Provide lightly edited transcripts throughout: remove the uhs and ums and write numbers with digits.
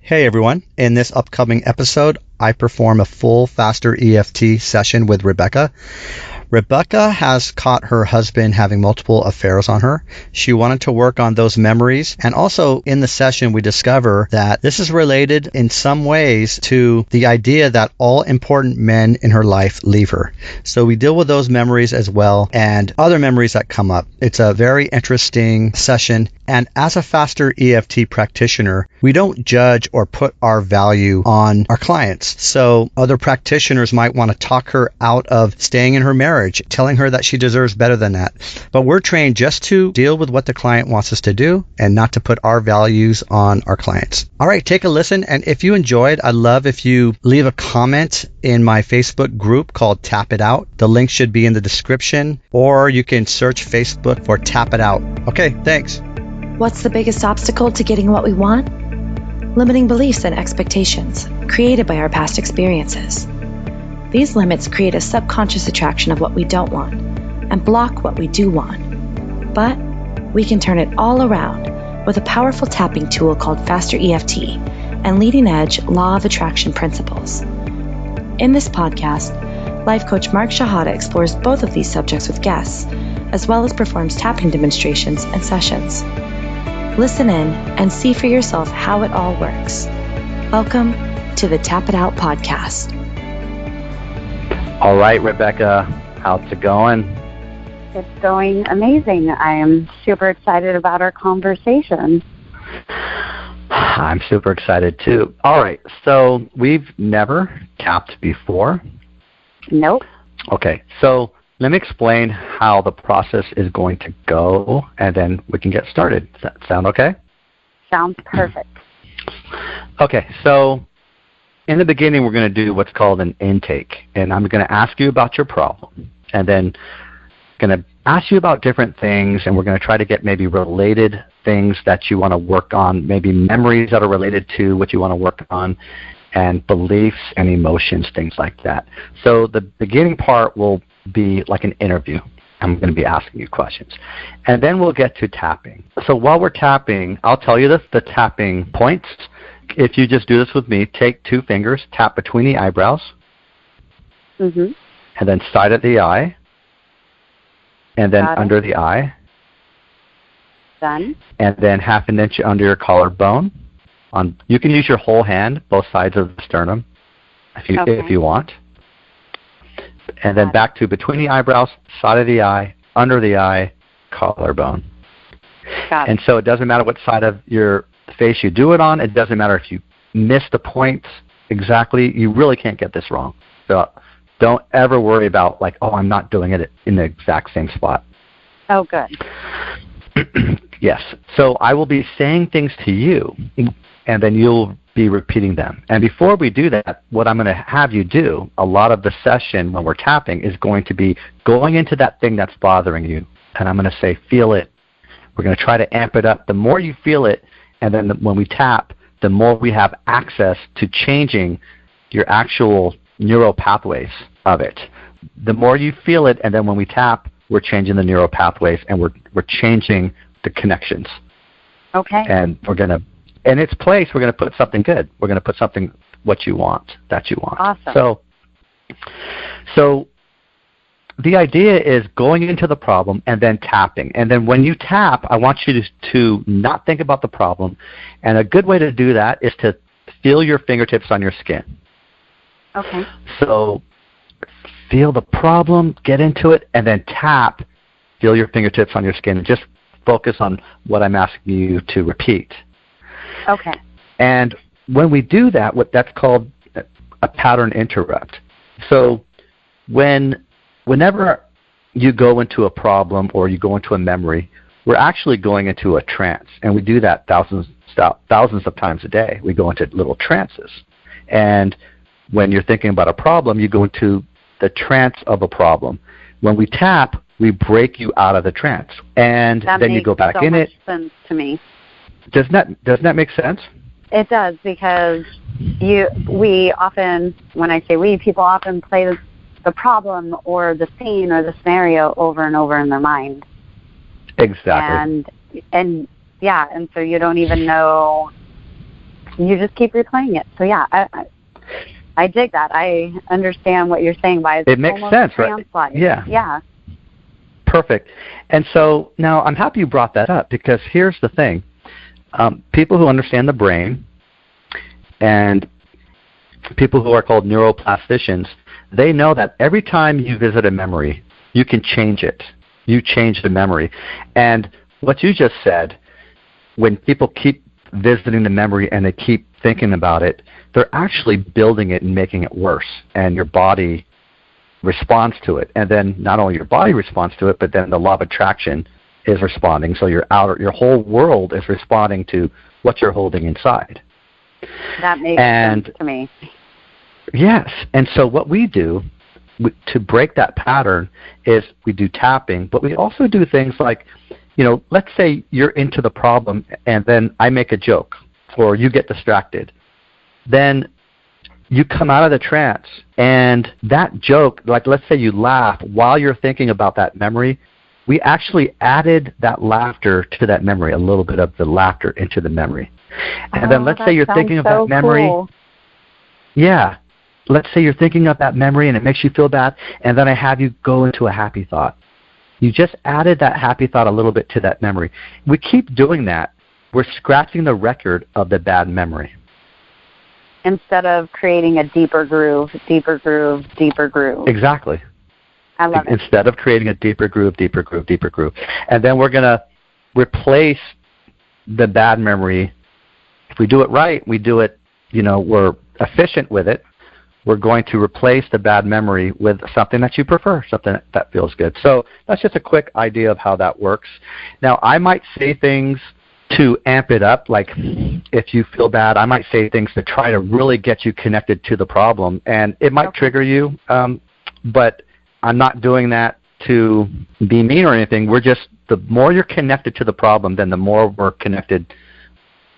Hey everyone, in this upcoming episode, I perform a full FasterEFT session with Rebecca. Rebecca has caught her husband having multiple affairs on her. She wanted to work on those memories. And also in the session, we discover that this is related in some ways to the idea that all important men in her life leave her. So we deal with those memories as well and other memories that come up. It's a very interesting session. And as a FasterEFT practitioner, we don't judge or put our value on our clients. So other practitioners might want to talk her out of staying in her marriage, telling her that she deserves better than that. But we're trained just to deal with what the client wants us to do and not to put our values on our clients. All right, take a listen. And if you enjoyed, I'd love if you leave a comment in my Facebook group called Tap It Out. The link should be in the description, or you can search Facebook for Tap It Out. Okay, thanks. What's the biggest obstacle to getting what we want? Limiting beliefs and expectations created by our past experiences. These limits create a subconscious attraction of what we don't want and block what we do want. But we can turn it all around with a powerful tapping tool called FasterEFT and leading-edge law of attraction principles. In this podcast, life coach Mark Shahada explores both of these subjects with guests, as well as performs tapping demonstrations and sessions. Listen in and see for yourself how it all works. Welcome to the Tap It Out podcast. All right, Rebecca, how's it going? It's going amazing. I am super excited about our conversation. I'm super excited too. All right, so we've never tapped before. Nope. Okay, so let me explain how the process is going to go, and then we can get started. Does that sound okay? Sounds perfect. Okay, so in the beginning, we're going to do what's called an intake, and I'm going to ask you about your problem, and then going to ask you about different things, and we're going to try to get maybe related things that you want to work on, maybe memories that are related to what you want to work on, and beliefs and emotions, things like that. So the beginning part will be like an interview. I'm going to be asking you questions. And then we'll get to tapping. So while we're tapping, I'll tell you the tapping points. If you just do this with me, take 2 fingers, tap between the eyebrows, and then side of the eye, and then under the eye. Done. And then 1/2 inch under your collarbone. You can use your whole hand, both sides of the sternum, if you want. And then back to between the eyebrows, side of the eye, under the eye, collarbone. Got it. And so it doesn't matter what side of your face you do it on. It doesn't matter if you miss the points exactly. You really can't get this wrong. So don't ever worry about like, oh, I'm not doing it in the exact same spot. Oh, good. Yes. So I will be saying things to you, and then you'll be repeating them. And before we do that, what I'm going to have you do, a lot of the session when we're tapping is going to be going into that thing that's bothering you. And I'm going to say, feel it. We're going to try to amp it up. The more you feel it, and then when we tap, the more we have access to changing your actual neural pathways of it. The more you feel it, and then when we tap, we're changing the neural pathways, and we're changing the connections. Okay. And we're going to, in its place, we're going to put something good. We're going to put something what you want, that you want. Awesome. So the idea is going into the problem and then tapping. And then when you tap, I want you to not think about the problem. And a good way to do that is to feel your fingertips on your skin. Okay. So feel the problem, get into it, and then tap, feel your fingertips on your skin, and just focus on what I'm asking you to repeat. Okay. And when we do that, that's called a pattern interrupt. So whenever you go into a problem or you go into a memory, we're actually going into a trance. And we do that thousands of times a day. We go into little trances. And when you're thinking about a problem, you go into the trance of a problem. When we tap, we break you out of the trance. And then you go back in it. That makes so much sense to me. Doesn't that make sense? It does, because we often, when I say we, people often play the problem or the scene or the scenario over and over in their mind. Exactly. And so you don't even know you just keep replaying it. So yeah, I dig that. I understand what you're saying by it makes sense, right? Yeah. Yeah. Perfect. And so now I'm happy you brought that up, because here's the thing. People who understand the brain and people who are called neuroplasticians, they know that every time you visit a memory, you can change it. You change the memory. And what you just said, when people keep visiting the memory and they keep thinking about it, they're actually building it and making it worse. And your body responds to it. And then not only your body responds to it, but then the law of attraction is responding. So your whole world is responding to what you're holding inside. That makes sense to me. Yes. And so what we do to break that pattern is we do tapping, but we also do things like, let's say you're into the problem and then I make a joke or you get distracted. Then you come out of the trance, and that joke, like let's say you laugh while you're thinking about that memory, we actually added that laughter to that memory, a little bit of the laughter into the memory. And then let's say you're thinking of that memory. Cool. Yeah. Let's say you're thinking of that memory and it makes you feel bad, and then I have you go into a happy thought. You just added that happy thought a little bit to that memory. We keep doing that. We're scratching the record of the bad memory. Instead of creating a deeper groove, deeper groove, deeper groove. Exactly. I love it. Instead of creating a deeper groove, deeper groove, deeper groove. And then we're going to replace the bad memory. If we do it right, we do it, we're efficient with it. We're going to replace the bad memory with something that you prefer, something that feels good. So that's just a quick idea of how that works. Now, I might say things to amp it up, like if you feel bad, I might say things to try to really get you connected to the problem, and it might trigger you, but I'm not doing that to be mean or anything. We're just, the more you're connected to the problem, then the more we're connected.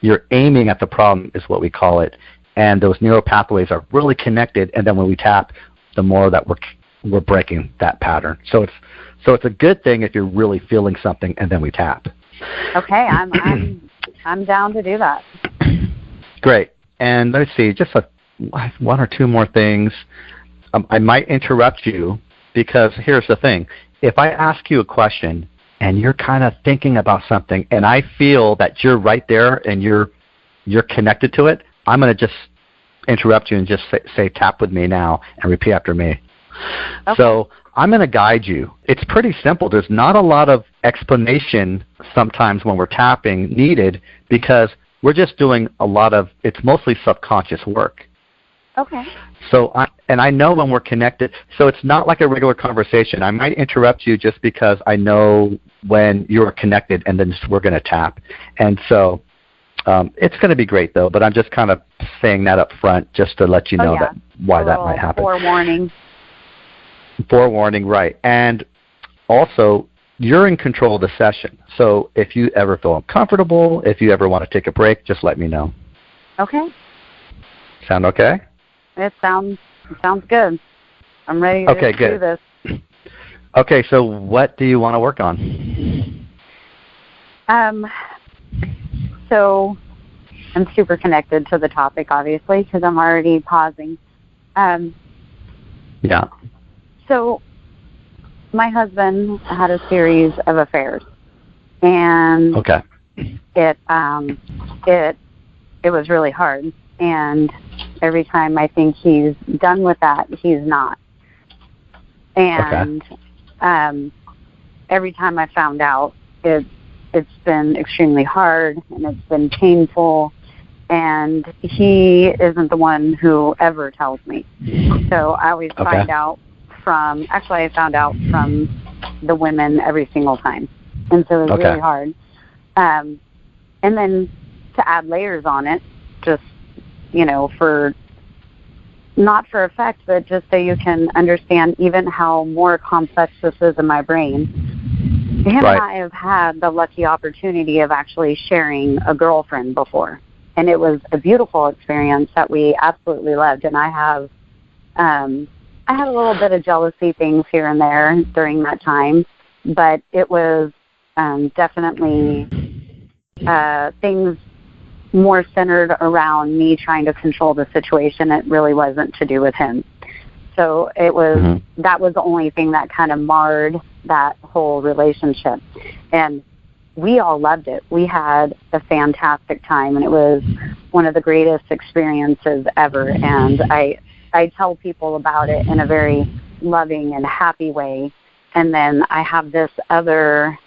You're aiming at the problem is what we call it, and those neural pathways are really connected, and then when we tap, the more that we're breaking that pattern. So it's a good thing if you're really feeling something and then we tap. Okay, I'm down to do that. Great. And let's see, just one or two more things. I might interrupt you, because here's the thing. If I ask you a question and you're kind of thinking about something and I feel that you're right there and you're connected to it, I'm going to just interrupt you and just say tap with me now and repeat after me. Okay. So I'm going to guide you. It's pretty simple. There's not a lot of explanation sometimes when we're tapping needed, because we're just doing it's mostly subconscious work. Okay. So I know when we're connected, so it's not like a regular conversation. I might interrupt you just because I know when you're connected, and then we're going to tap. And so it's going to be great, though, but I'm just kind of saying that up front just to let you know why that might happen. Forewarning, right. And also, you're in control of the session. So if you ever feel uncomfortable, if you ever want to take a break, just let me know. Okay. Sound okay? It sounds good. I'm ready to do this. Okay, so what do you want to work on? So I'm super connected to the topic, obviously, because I'm already pausing. Yeah. So my husband had a series of affairs, and it was really hard. And every time I think he's done with that, he's not. And every time I found out, it's been extremely hard, and it's been painful, and he isn't the one who ever tells me. So I always find out I found out from the women every single time. And so it was really hard. And then to add layers on it, just, not for effect, but just so you can understand even how more complex this is in my brain. Him and I have had the lucky opportunity of actually sharing a girlfriend before. And it was a beautiful experience that we absolutely loved. And I had a little bit of jealousy things here and there during that time, but it was definitely things more centered around me trying to control the situation. It really wasn't to do with him. So it was, that was the only thing that kind of marred that whole relationship. And we all loved it. We had a fantastic time, and it was one of the greatest experiences ever. And I tell people about it in a very loving and happy way. And then I have this other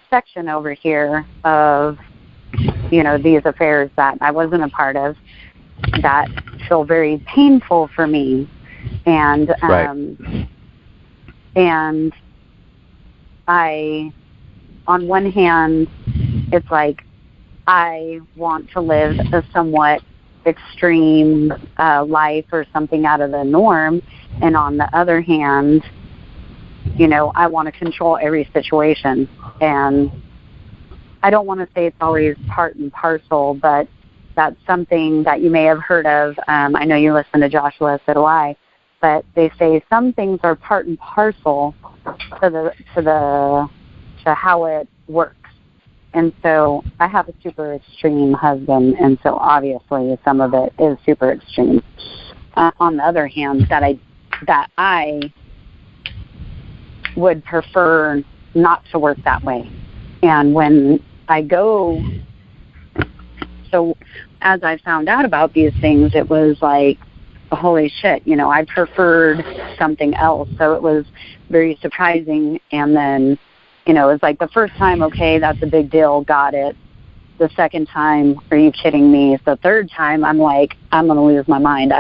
section over here of, you know, these affairs that I wasn't a part of that feel very painful for me. And and I, on one hand, it's like I want to live a somewhat extreme life or something out of the norm, and on the other hand, you know, I want to control every situation. And I don't want to say it's always part and parcel, but that's something that you may have heard of. I know you listen to Joshua, so do I. But they say some things are part and parcel to how it works. And so I have a super extreme husband, and so obviously some of it is super extreme. On the other hand, that I would prefer not to work that way. And when I go, so as I found out about these things, it was like, holy shit, you know, I preferred something else. So it was very surprising. And then, you know, it was like the first time, okay, that's a big deal, got it. The second time, are you kidding me? The third time, I'm like, I'm going to lose my mind.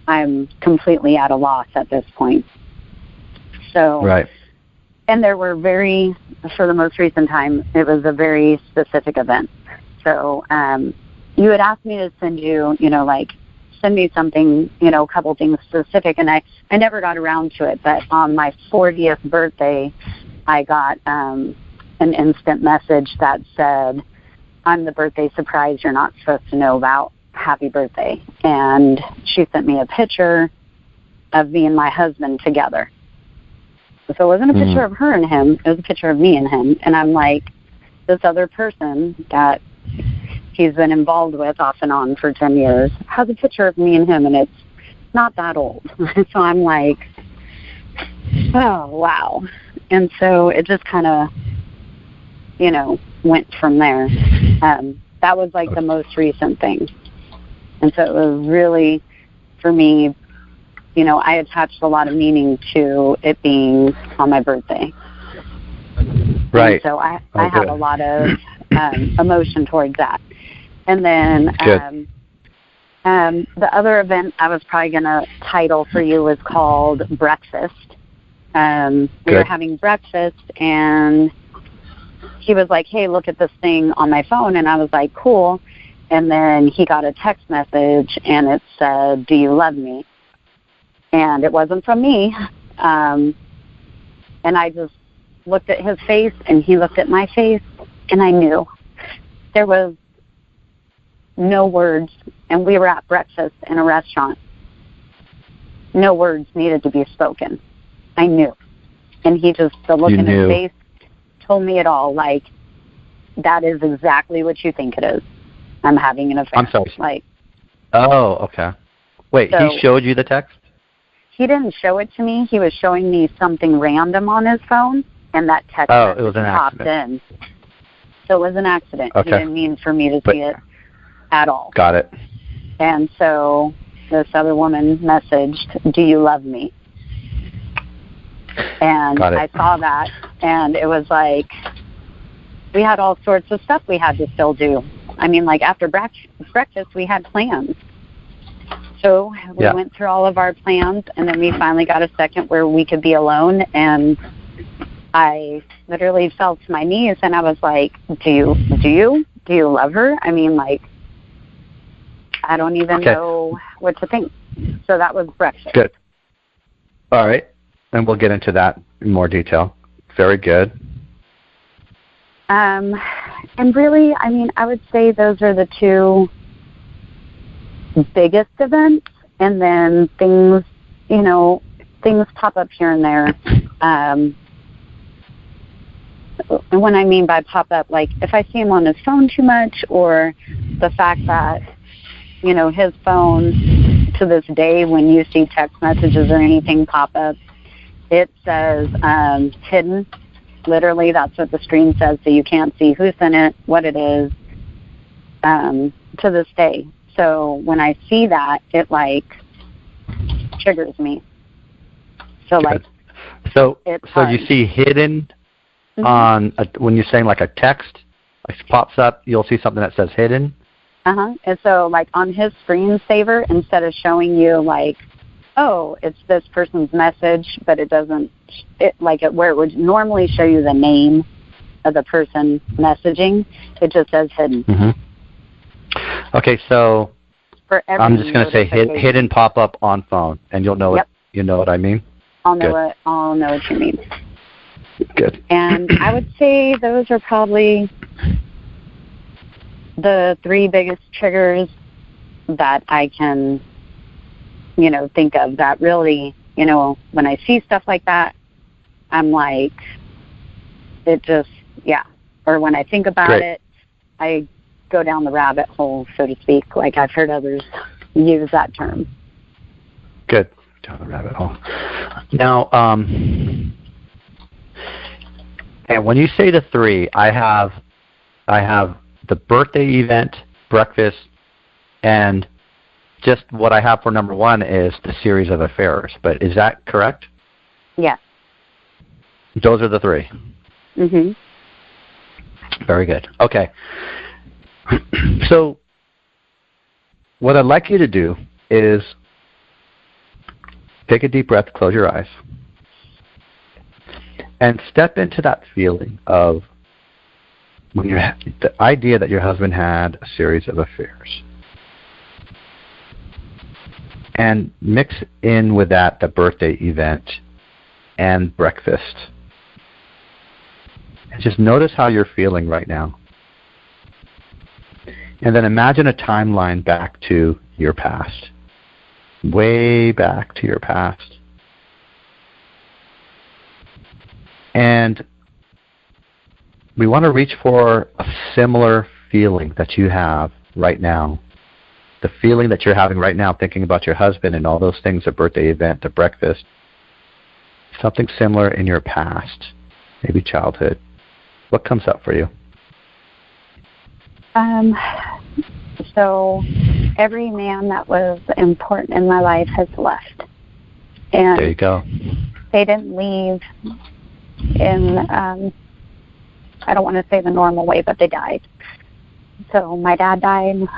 I'm completely at a loss at this point. So, right. And there were for the most recent time, it was a very specific event. So you had asked me to send you, you know, like, send me something, you know, a couple things specific, and I never got around to it. But on my 40th birthday, I got an instant message that said, I'm the birthday surprise you're not supposed to know about. Happy birthday. And she sent me a picture of me and my husband together. So it wasn't a picture of her and him. It was a picture of me and him. And I'm like, this other person that he's been involved with off and on for 10 years has a picture of me and him, and it's not that old. So I'm like, oh, wow. And so it just kind of, you know, went from there. That was like the most recent thing. And so it was really, for me, you know, I attached a lot of meaning to it being on my birthday. Right. And so I have a lot of emotion towards that. And then the other event I was probably going to title for you was called Breakfast. We were having breakfast, and he was like, hey, look at this thing on my phone. And I was like, cool. And then he got a text message, and it said, do you love me? And it wasn't from me. And I just looked at his face, and he looked at my face, and I knew. There was no words, and we were at breakfast in a restaurant. No words needed to be spoken. I knew. And he just, the look in his face told me it all. Like, that is exactly what you think it is. I'm having an affair. I'm sorry. Like, oh, okay. Wait, so he showed you the text? He didn't show it to me. He was showing me something random on his phone, and that text popped in. So it was an accident. Okay. He didn't mean for me to see it at all. Got it. And so this other woman messaged, do you love me? And I saw that, and it was like, we had all sorts of stuff we had to still do. I mean, like, after breakfast, we had plans. So we went through all of our plans, and then we finally got a second where we could be alone, and I literally fell to my knees, and I was like, do you love her? I mean, like, I don't even know what to think. So that was breakfast. Good. All right. And we'll get into that in more detail. Very good. And really, I mean, I would say those are the two biggest events. And then things, you know, things pop up here and there. when I mean by pop up, like if I see him on his phone too much, or the fact that, you know, his phone to this day, when you see text messages or anything pop up, it says hidden. Literally, that's what the screen says, so you can't see who's in it, what it is, to this day. So when I see that, it like triggers me. So like, so you see hidden on when you're saying like a text, like pops up, you'll see something that says hidden. And so like on his screensaver, instead of showing you like, oh, it's this person's message, but it doesn't, where it would normally show you the name of the person messaging, it just says hidden. Okay, so I'm just going to say hidden pop-up on phone, and you'll know it. You know what I mean? I'll know what you mean. Good. And I would say those are probably the 3 biggest triggers that I can, you know, think of that really, you know, when I see stuff like that, I'm like, it just, or when I think about it, I go down the rabbit hole, so to speak, like I've heard others use that term. Good. Down the rabbit hole. Now, and when you say the 3, I have the birthday event, breakfast, and just what I have for number 1 is the series of affairs. But is that correct? Yes. Those are the 3. Very good. Okay. So what I'd like you to do is take a deep breath, close your eyes, and step into that feeling of when the idea that your husband had a series of affairs. And mix in with that the birthday event and breakfast. And just notice how you're feeling right now. And then imagine a timeline back to your past. Way back to your past. And we want to reach for a similar feeling that you have right now. The feeling that you're having right now thinking about your husband and all those things, the birthday event, the breakfast. Something similar in your past, maybe childhood. What comes up for you? So every man that was important in my life has left. And there you go. They didn't leave in, I don't want to say the normal way, but they died. So my dad died.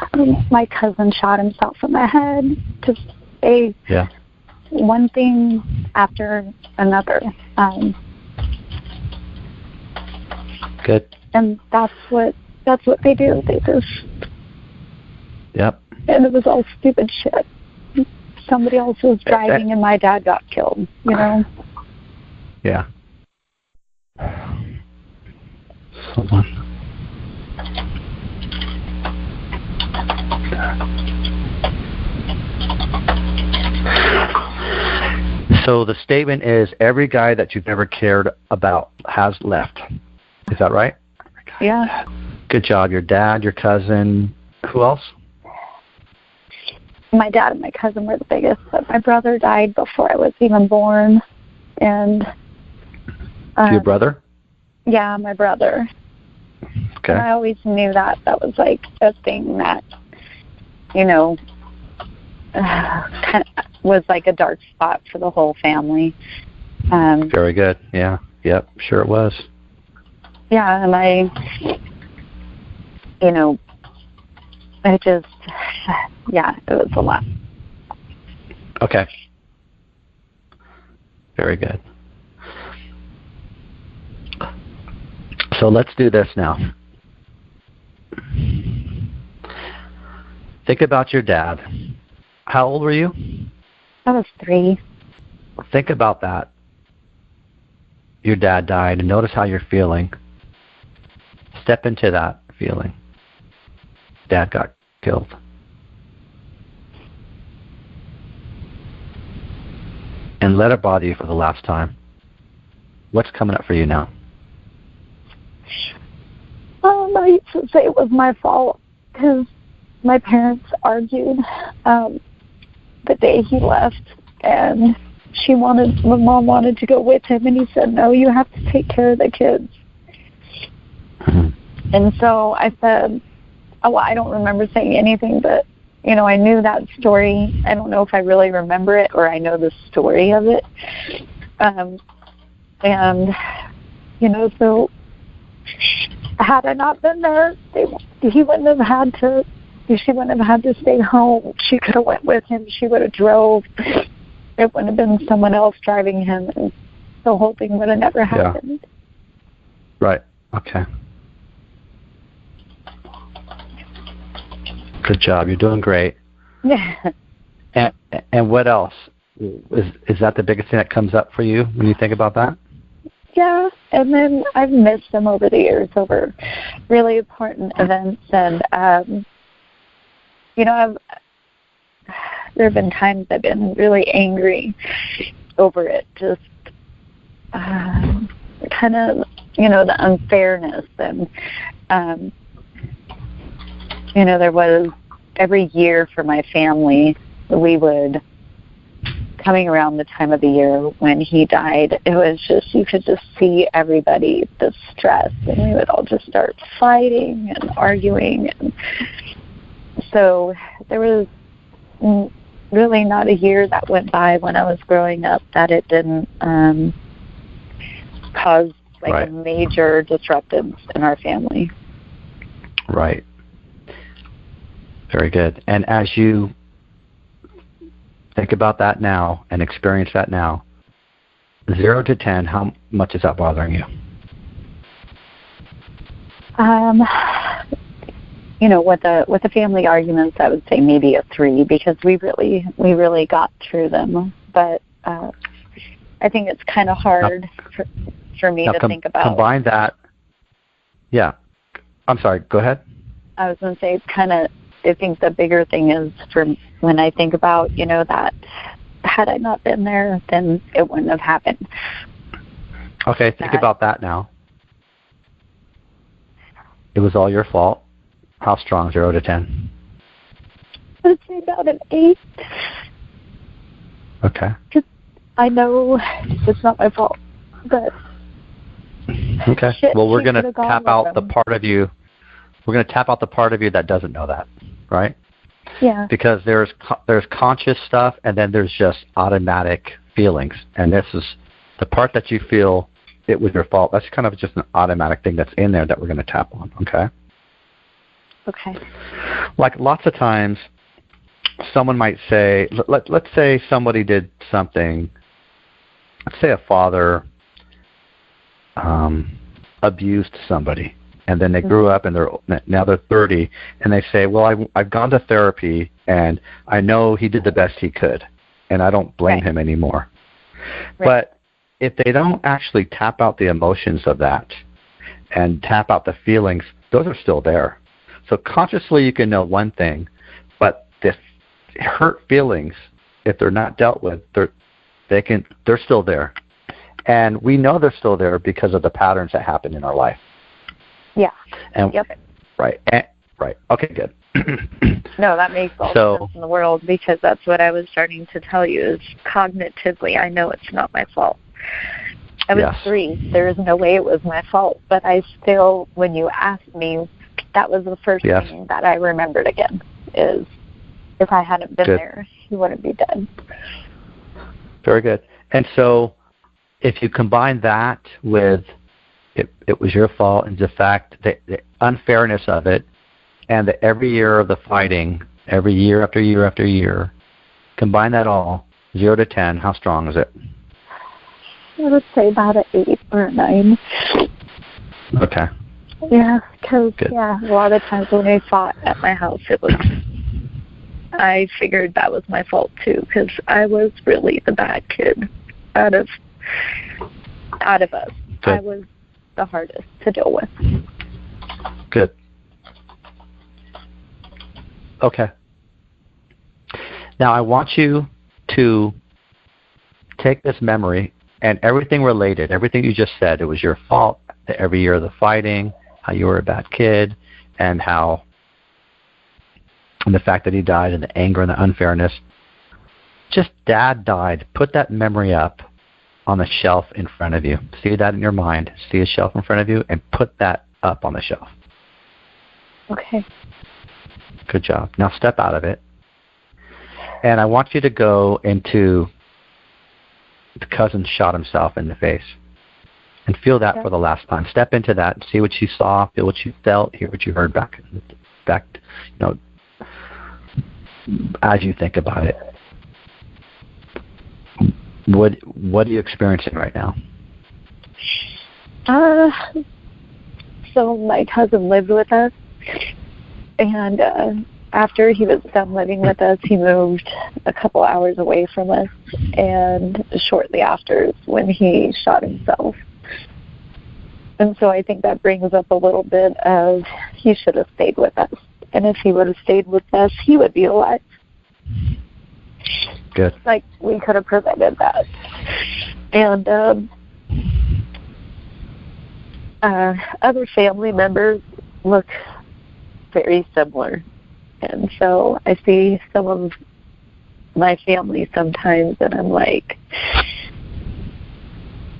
My cousin shot himself in the head. Just one thing after another. Good. And that's what they do. They just. Yep. And it was all stupid shit. Somebody else was driving and my dad got killed, you know? Yeah. Someone. So the statement is every guy that you've ever cared about has left. Is that right? Yeah. Good job. Your dad, your cousin, who else? My dad and my cousin were the biggest, but my brother died before I was even born. And your brother? Yeah, my brother. Okay. And I always knew that was like a thing that, you know, kind of was like a dark spot for the whole family. Very good. Yeah. Yep. Sure it was. Yeah, and you know, it just, it was a lot. Okay. Very good. So let's do this now. Think about your dad. How old were you? I was 3. Think about that. Your dad died, and notice how you're feeling. Step into that feeling. Dad got killed. And let it bother you for the last time. What's coming up for you now? I used to say it was my fault because my parents argued the day he left, and my mom wanted to go with him, and he said, no, you have to take care of the kids. And so I said, oh, well, I don't remember saying anything, but, I knew that story. I don't know if I really remember it or I know the story of it. And, so had I not been there, she wouldn't have had to stay home. She could have went with him. She would have drove. It wouldn't have been someone else driving him, and the whole thing would have never happened. Right. Okay. Good job. You're doing great. And what else? Is that the biggest thing that comes up for you when you think about that? Yeah, and then I've missed them over the years over really important events, and there have been times I've been really angry over it, just kind of, the unfairness, and there was every year for my family, we would, coming around the time of the year when he died, it was just, you could just see everybody, the stress, and we would all just start fighting and arguing. And so there was really not a year that went by when I was growing up that it didn't cause a major disruptions in our family. Right. Very good. And as you think about that now and experience that now, 0 to 10, how much is that bothering you? With the family arguments, I would say maybe a 3, because we really got through them. But I think it's kind of hard for me to think about. Combine that. Yeah. I'm sorry. Go ahead. I was going to say, I think the bigger thing is for when I think about, that had I not been there, then it wouldn't have happened. Okay, think about that now. It was all your fault. How strong, 0 to 10? I'd say about an 8. Okay. Because I know it's not my fault, but... Okay. Well, we're going to tap out the part of you. We're going to tap out the part of you that doesn't know that, right? Yeah. Because there's conscious stuff, and then there's just automatic feelings. And this is the part that you feel it was your fault. That's kind of just an automatic thing that's in there that we're going to tap on, okay? Okay. Like lots of times, someone might say, let's say somebody did something, let's say a father abused somebody, and then they grew up and now they're 30, and they say, well, I've gone to therapy, and I know he did the best he could, and I don't blame him anymore. Right. But if they don't actually tap out the emotions of that and tap out the feelings, those are still there. So consciously you can know one thing, but the hurt feelings, if they're not dealt with, they're still there. And we know they're still there because of the patterns that happen in our life. Yeah. And, right. Right. Okay, good. No, that makes all the sense in the world, because that's what I was starting to tell you is cognitively I know it's not my fault. I was 3. There is no way it was my fault. But I still, when you asked me, that was the first thing that I remembered again, is if I hadn't been there, he wouldn't be dead. Very good. And so if you combine that with it was your fault, and the fact that the unfairness of it, and the every year of the fighting, every year after year after year, combine that all, 0 to 10, how strong is it? I would say about an 8 or a 9. Okay. Yeah, because, a lot of times when we fought at my house, I figured that was my fault too, because I was really the bad kid out of us. Good. I was the hardest to deal with. Good. Okay. Now I want you to take this memory and everything related, everything you just said, it was your fault, every year of the fighting, how you were a bad kid, and and the fact that he died, and the anger and the unfairness. Just Dad died. Put that memory up on the shelf in front of you. See that in your mind. See a shelf in front of you and put that up on the shelf. Okay. Good job. Now step out of it. And I want you to go into the cousin shot himself in the face. And feel that for the last time. Step into that and see what you saw, feel what you felt, hear what you heard back, as you think about it. What are you experiencing right now? So my cousin lived with us, and after he was done living with us, he moved a couple hours away from us, and shortly after is when he shot himself. And so I think that brings up a little bit of he should have stayed with us. And if he would have stayed with us, he would be alive. Good. Like, we could have prevented that. And other family members look very similar. And so I see some of my family sometimes, and I'm like,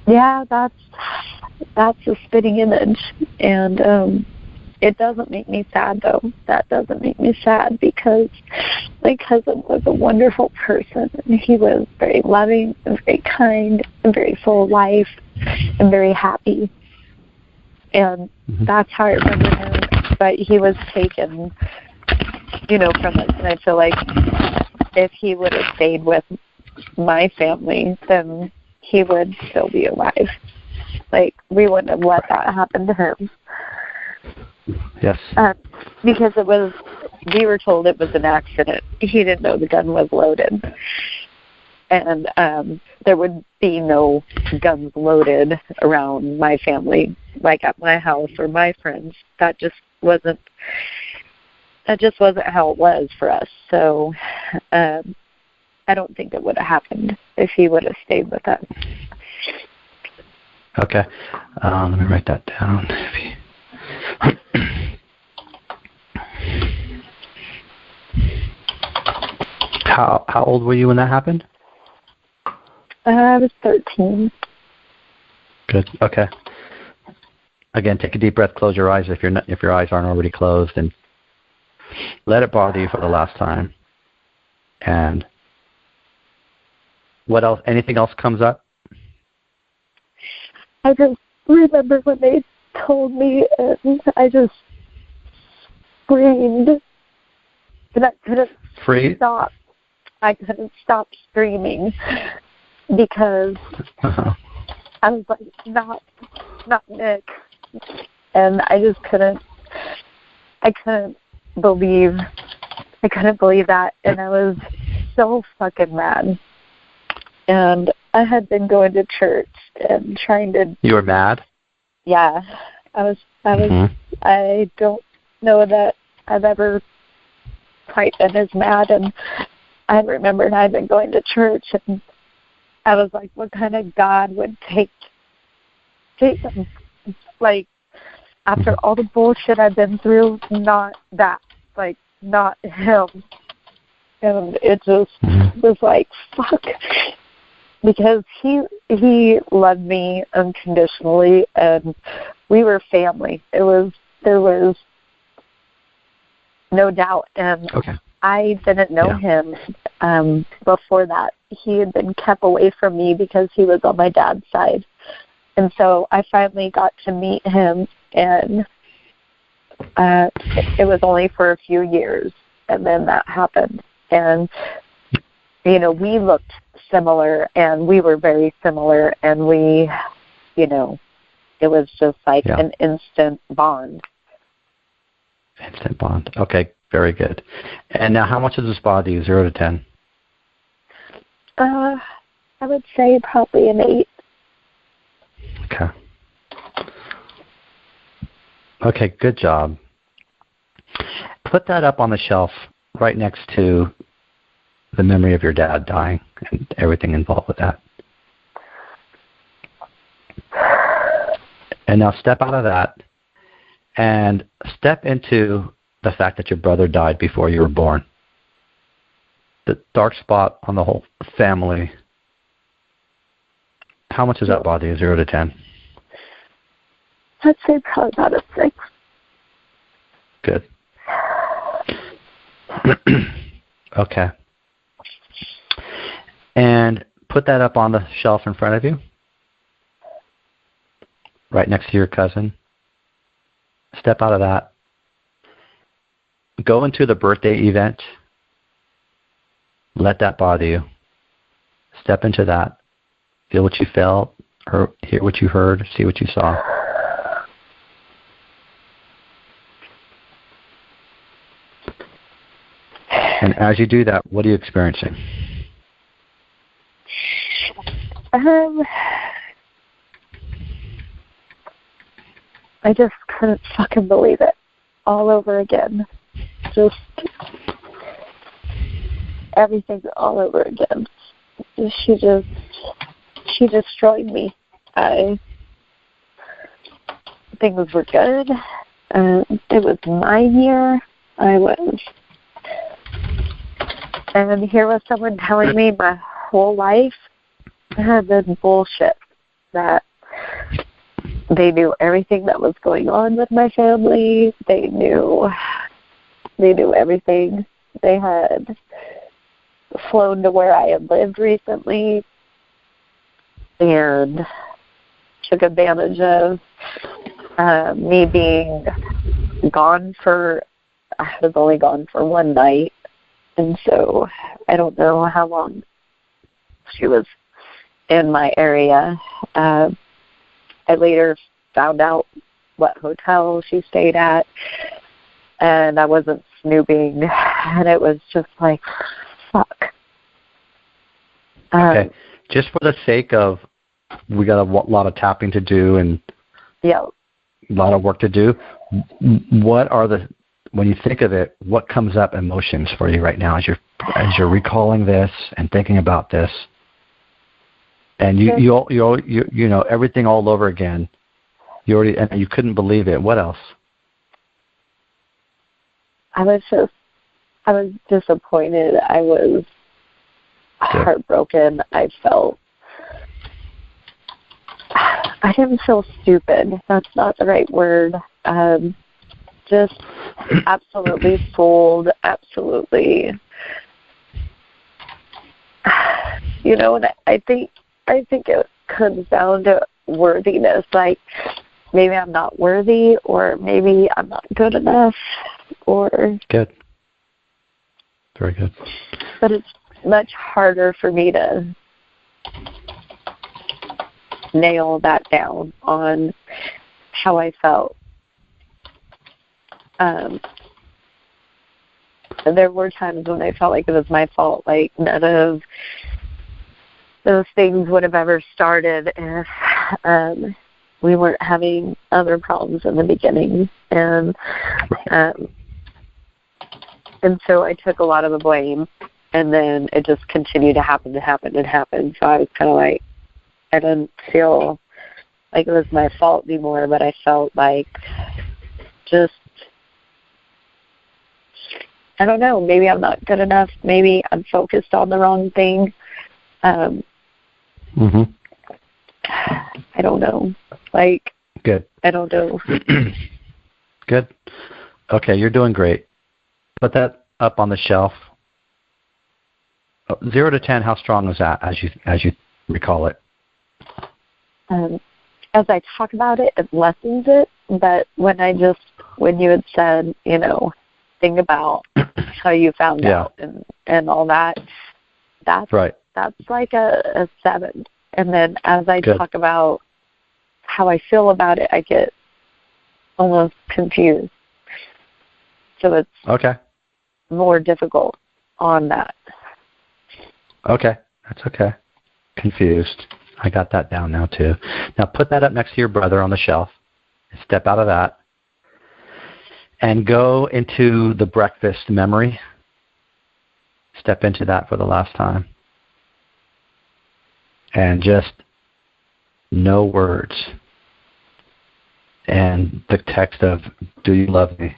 yeah, that's a spitting image. And it doesn't make me sad, though. That doesn't make me sad, because my cousin was a wonderful person, and he was very loving and very kind and very full of life and very happy. And that's how I remember him. But he was taken, from us. And I feel like if he would have stayed with my family, then he would still be alive. Like, we wouldn't have let that happen to him. Yes. Because we were told it was an accident. He didn't know the gun was loaded. And there would be no guns loaded around my family, like at my house or my friends. That just wasn't how it was for us. So I don't think it would have happened if he would have stayed with us. Okay. Let me write that down. How old were you when that happened? I was 13. Good. Okay. Again, take a deep breath. Close your eyes if your eyes aren't already closed, and let it bother you for the last time. And what else? Anything else comes up? I just remember when they told me, and I just screamed, and I couldn't stop. I couldn't stop screaming because I was like, not Nick. And I just couldn't believe that. And I was so fucking mad. And I had been going to church and trying to... You were mad? Yeah. I was. I don't know that I've ever quite been as mad. And I remembered I'd been going to church, and I was like, what kind of God would take them? Like, after all the bullshit I've been through, not that. Like, not him. And it just was like, fuck. Because he loved me unconditionally, and we were family. There was no doubt. And I didn't know him before that. He had been kept away from me because he was on my dad's side. And so I finally got to meet him, and it was only for a few years, and then that happened. And, we looked similar, and we were very similar, and we, it was just like an instant bond. Instant bond. Okay, very good. And now, how much does this bother you, 0 to 10? I would say probably an 8. Okay. Okay, good job. Put that up on the shelf right next to the memory of your dad dying and everything involved with that. And now step out of that and step into the fact that your brother died before you were born. The dark spot on the whole family. How much does that bother you, 0 to 10? I'd say probably about a 6. Good. Okay. And put that up on the shelf in front of you, right next to your cousin. Step out of that. Go into the birthday event. Let that bother you. Step into that. Feel what you felt, or hear what you heard, see what you saw. And as you do that, what are you experiencing? I just couldn't fucking believe it. All over again. Just everything all over again. She destroyed me. Things were good. It was my year. And here was someone telling me my whole life had been bullshit. That they knew everything that was going on with my family. They knew everything. They had flown to where I had lived recently and took advantage of me being gone for, I was only gone for one night, and so I don't know how long she was in my area. I later found out what hotel she stayed at, and I wasn't snooping, and it was just like, fuck. Okay. Just for the sake of, we got a lot of tapping to do and yeah, a lot of work to do. What are when you think of it, what comes up emotions for you right now as you're recalling this and thinking about this, and you know everything all over again. And you couldn't believe it. What else? I was disappointed. I was heartbroken. I didn't feel stupid. That's not the right word. Just absolutely fooled. Absolutely. And I think it comes down to worthiness. Like, maybe I'm not worthy, or maybe I'm not good enough, or... Good. Very good. But it's much harder for me to nail that down on how I felt. There were times when I felt like it was my fault, like none of those things would have ever started if we weren't having other problems in the beginning. And so I took a lot of the blame, and then it just continued to happen. So I was kind of like, I didn't feel like it was my fault anymore, but I felt like just, I don't know, maybe I'm not good enough. Maybe I'm focused on the wrong thing. I don't know. Like, good. I don't know. Good. Okay, you're doing great. Put that up on the shelf. 0 to 10, how strong is that as you recall it? As I talk about it, it lessens it. But when you had said, think about how you found out and all that, that's right. That's like a 7. And then as I talk about how I feel about it, I get almost confused. So it's more difficult on that. Okay, that's okay. Confused. I got that down now too. Now put that up next to your brother on the shelf. Step out of that. And go into the breakfast memory. Step into that for the last time. And just no words. and the text of, do you love me?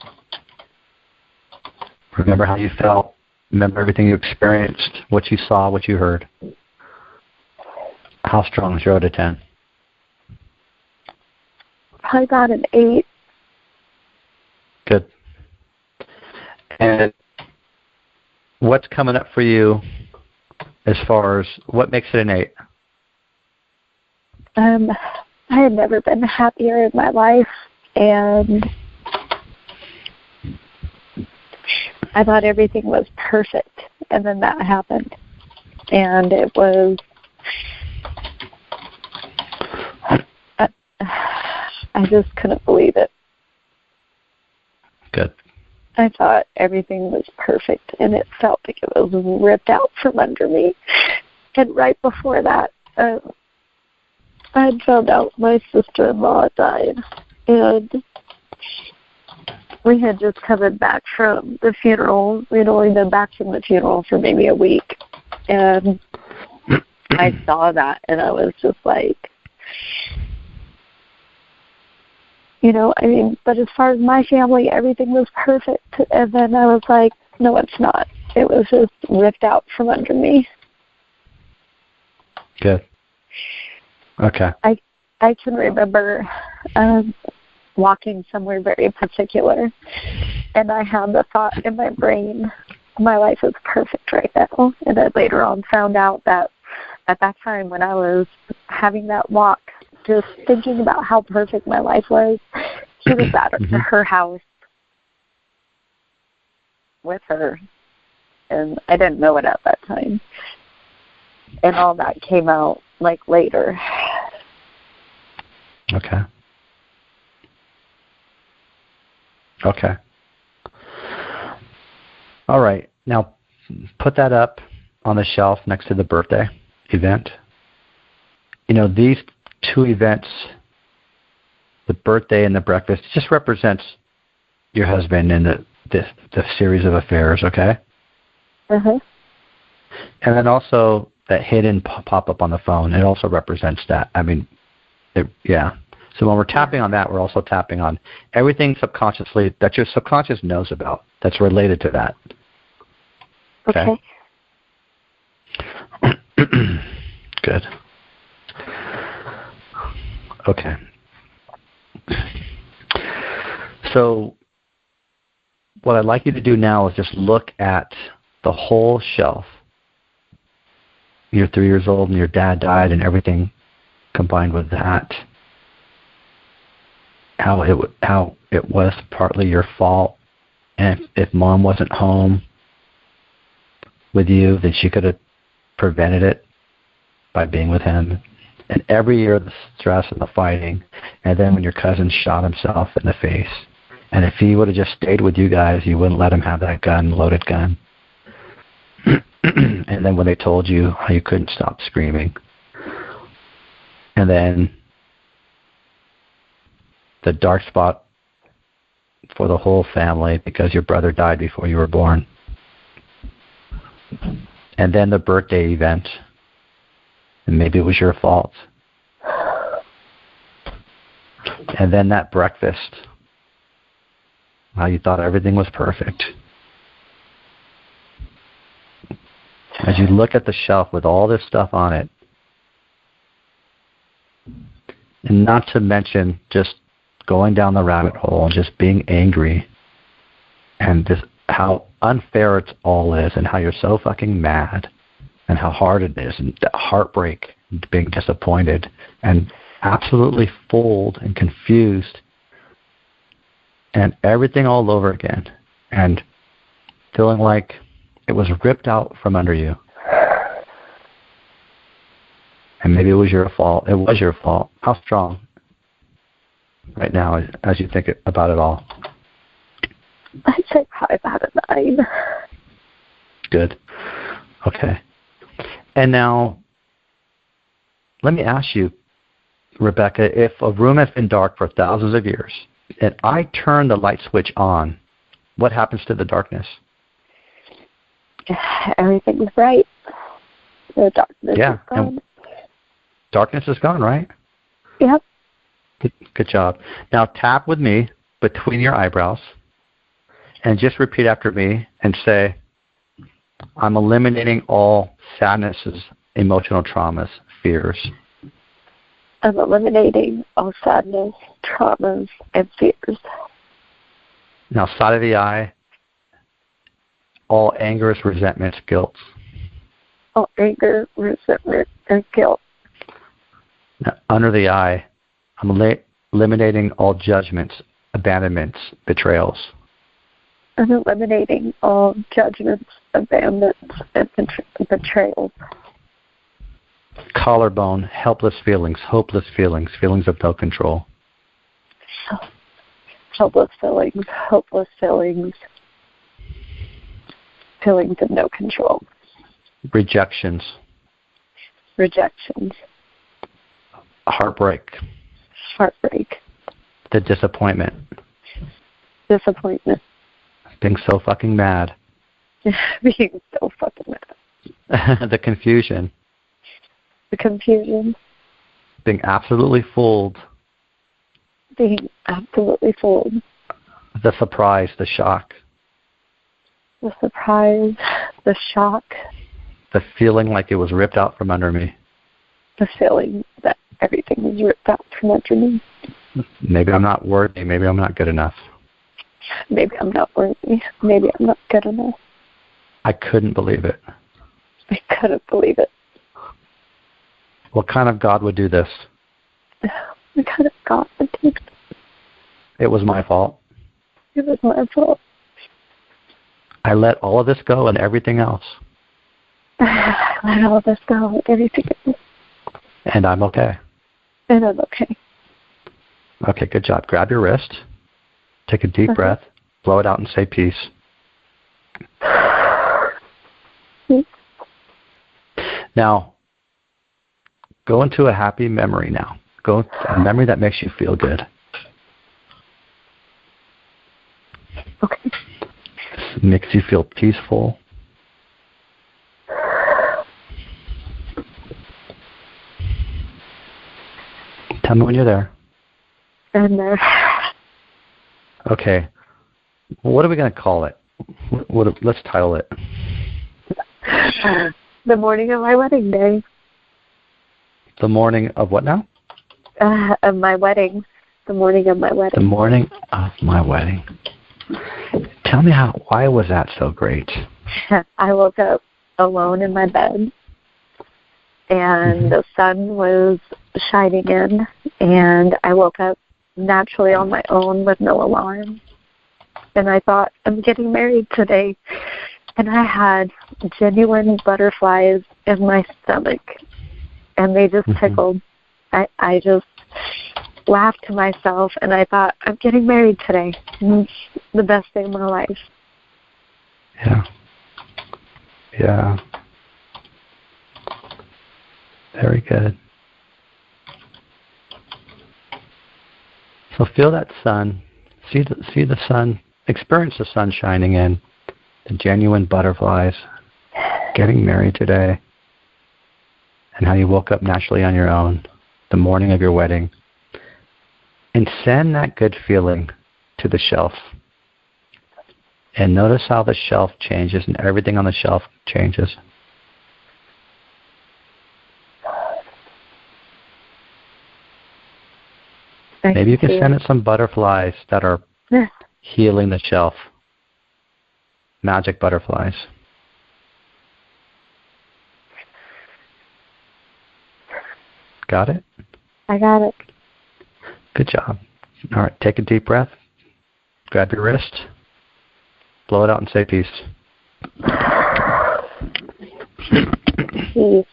Remember how you felt. Remember everything you experienced, what you saw, what you heard. How strong? 0 to 10. Probably about an 8. Good. And what's coming up for you as far as what makes it an 8? I had never been happier in my life, and I thought everything was perfect, and then that happened. And it was, I just couldn't believe it. Good. I thought everything was perfect, and it felt like it was ripped out from under me. And right before that, I had found out my sister-in-law died, and we had just come back from the funeral. We'd only been back from the funeral for maybe a week, and I saw that, and I was just like, but as far as my family, everything was perfect. And then I was like, no, it's not. It was just ripped out from under me. Good. Okay. I can remember walking somewhere very particular, and I had the thought in my brain, my life is perfect right now. And I later on found out that at that time when I was having that walk, just thinking about how perfect my life was, he was at her house with her, and I didn't know it at that time. And all that came out like later. Okay. Okay. All right. Now, put that up on the shelf next to the birthday event. These two events, the birthday and the breakfast, just represents your husband and the series of affairs, okay? Uh-huh. And then also that hidden pop-up on the phone, it also represents that. Yeah. So when we're tapping on that, we're also tapping on everything subconsciously that your subconscious knows about that's related to that. Okay. Good. Okay. So what I'd like you to do now is just look at the whole shelf. You're 3 years old and your dad died and everything combined with that. How it was partly your fault. And if mom wasn't home with you, then she could have prevented it by being with him. And every year the stress and the fighting, and then when your cousin shot himself in the face, and if he would have just stayed with you guys, you wouldn't let him have that loaded gun. And then when they told you how you couldn't stop screaming, and then the dark spot for the whole family because your brother died before you were born, and then the birthday event. And maybe it was your fault. And then that breakfast, how you thought everything was perfect. As you look at the shelf with all this stuff on it, and not to mention just going down the rabbit hole and just being angry, and just how unfair it all is, and how you're so fucking mad, and how hard it is, and the heartbreak, and being disappointed, and absolutely fooled and confused, and everything all over again, and feeling like it was ripped out from under you. And maybe it was your fault. It was your fault. How strong right now as you think about it all? I'd say probably about a 9. Good. Okay. And now, let me ask you, Rebecca, if a room has been dark for thousands of years, and I turn the light switch on, what happens to the darkness? Everything's bright. The darkness is gone. Darkness is gone, right? Yep. Good job. Now tap with me between your eyebrows and just repeat after me and say, I'm eliminating all sadnesses, emotional traumas, fears. I'm eliminating all sadness, traumas, and fears. Now side of the eye, all angers, resentments, guilt. All anger, resentment, and guilt. Now, under the eye, I'm eliminating all judgments, abandonments, betrayals. I'm eliminating all judgments, abandonments, and betrayals. Collarbone, helpless feelings, hopeless feelings, feelings of no control. Helpless feelings, hopeless feelings, feelings of no control. Rejections. Rejections. Heartbreak. Heartbreak. The disappointment. Disappointment. Being so fucking mad. Being so fucking mad. The confusion. The confusion. Being absolutely fooled. Being absolutely fooled. The surprise, the shock. The surprise, the shock. The feeling like it was ripped out from under me. The feeling that everything was ripped out from under me. Maybe I'm not worthy. Maybe I'm not good enough. Maybe I'm not worthy. Maybe I'm not good enough. I couldn't believe it. I couldn't believe it. What kind of God would do this? What kind of God would do this? It was my fault. It was my fault. I let all of this go and everything else. I let all this go and everything else. And I'm okay. And I'm okay. Okay, good job. Grab your wrist. Take a deep breath. Blow it out and say peace. Now, go into a happy memory now. Go a memory that makes you feel good. Okay. This makes you feel peaceful. Tell me when you're there. And Okay. What are we going to call it? Let's title it. The morning of my wedding day. The morning of what now? Of my wedding. The morning of my wedding. The morning of my wedding. Tell me why was that so great? I woke up alone in my bed, and the sun was shining in, and I woke up naturally on my own with no alarm. And I thought, I'm getting married today. And I had genuine butterflies in my stomach, and they just tickled. I just laughed to myself, and I thought, I'm getting married today. And it's the best day of my life. Yeah. Yeah. Very good. So feel that sun. See the sun. Experience the sun shining in. The genuine butterflies. Getting married today. And how you woke up naturally on your own. The morning of your wedding. And send that good feeling to the shelf. And notice how the shelf changes and everything on the shelf changes. Maybe you can send it some butterflies that are healing the shelf. Magic butterflies. Got it? I got it. Good job. All right, take a deep breath. Grab your wrist. Blow it out and say peace. Peace.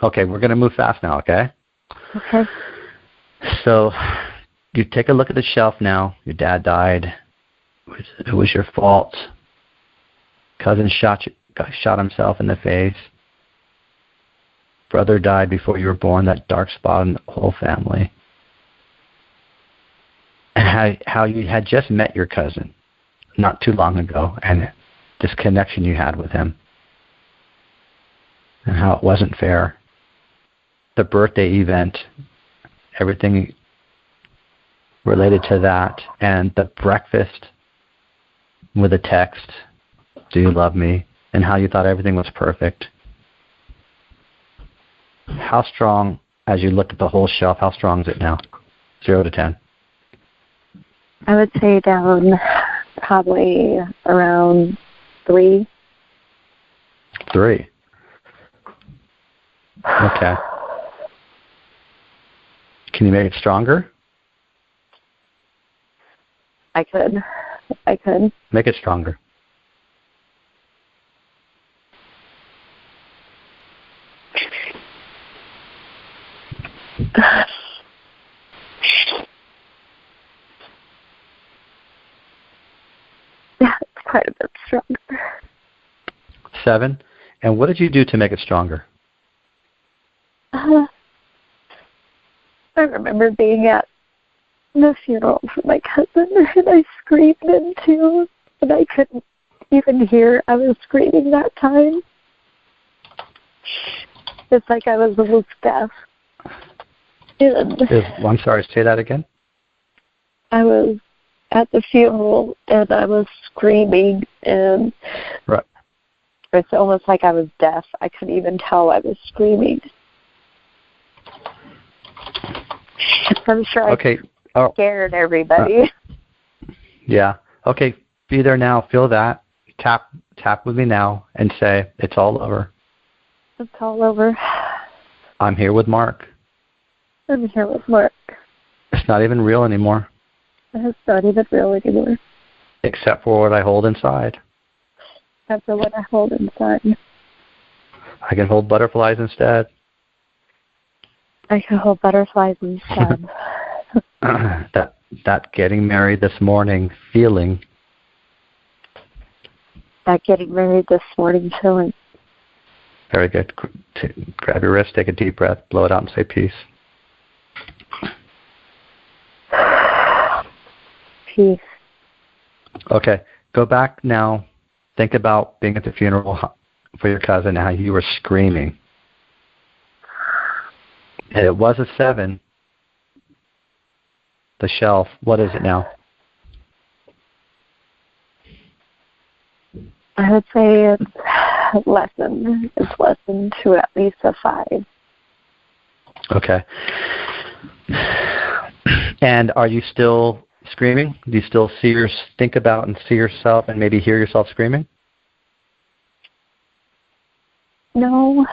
Okay, we're going to move fast now, okay? Okay. So you take a look at the shelf now. Your dad died. It was your fault. Cousin shot himself in the face. Brother died before you were born, that dark spot in the whole family. And how you had just met your cousin not too long ago, and this connection you had with him. And how it wasn't fair. The birthday event, everything related to that, and the breakfast with a text, "Do you love me?" and how you thought everything was perfect. How strong, as you looked at the whole shelf, how strong is it now? 0 to 10. I would say down probably around 3. 3. Okay. Can you make it stronger? I could. Make it stronger. Yeah, it's quite a bit stronger. 7. And what did you do to make it stronger? I remember being at the funeral for my cousin, and I screamed into, and I couldn't even hear I was screaming that time. It's like I was almost deaf. And I'm sorry, say that again? I was at the funeral, and I was screaming, and right. It's almost like I was deaf. I couldn't even tell I was screaming. I'm sure I scared everybody. Yeah. Okay, be there now. Feel that. Tap with me now and say, "It's all over." It's all over. I'm here with Mark. I'm here with Mark. It's not even real anymore. It's not even real anymore. Except for what I hold inside. Except for what I hold inside. I can hold butterflies instead. I can hold butterflies instead. That getting married this morning feeling. That getting married this morning feeling. Very good. Grab your wrist, take a deep breath, blow it out, and say peace. Peace. Okay, go back now. Think about being at the funeral for your cousin and how you were screaming. And it was a 7. The shelf. What is it now? I would say it's less than 2, at least a 5. Okay. And are you still screaming? Do you still think about and see yourself and maybe hear yourself screaming? No.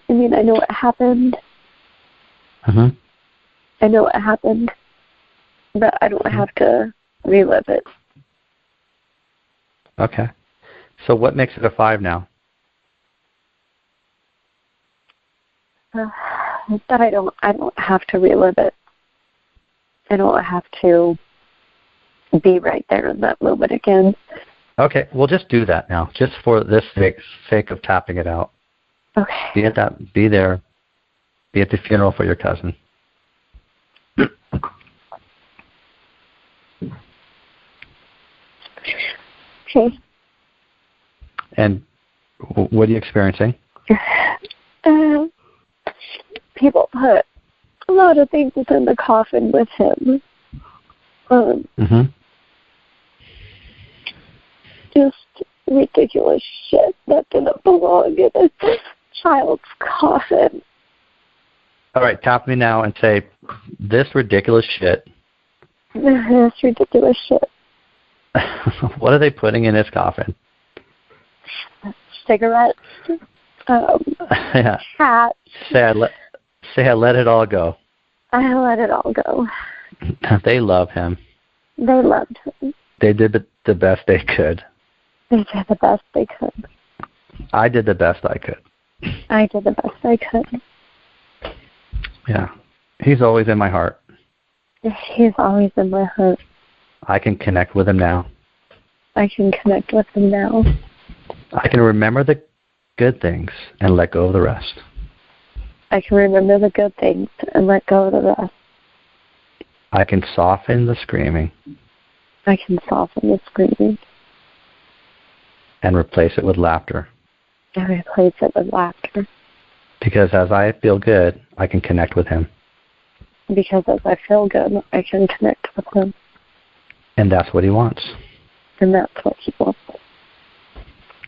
I mean, I know what happened. Mm-hmm. I know what happened, but I don't have to relive it. Okay. So what makes it a 5 now? That I don't have to relive it. I don't have to be right there in that moment again. Okay, we'll just do that now, just for this sake of tapping it out. Okay. Be there. Be at the funeral for your cousin. Okay. And what are you experiencing? People put a lot of things in the coffin with him. Just ridiculous shit that didn't belong in a child's coffin. All right, tap me now and say, "This ridiculous shit." This ridiculous shit. What are they putting in his coffin? Cigarettes. Yeah. Hats. Say I let it all go. I let it all go. They love him. They loved him. They did the best they could. They did the best they could. I did the best I could. I did the best I could. Yeah. He's always in my heart. He's always in my heart. I can connect with him now. I can connect with him now. I can remember the good things and let go of the rest. I can remember the good things and let go of the rest. I can soften the screaming. I can soften the screaming. And replace it with laughter. And replace it with laughter. Because as I feel good, I can connect with him. Because as I feel good, I can connect with him. And that's what he wants. And that's what he wants.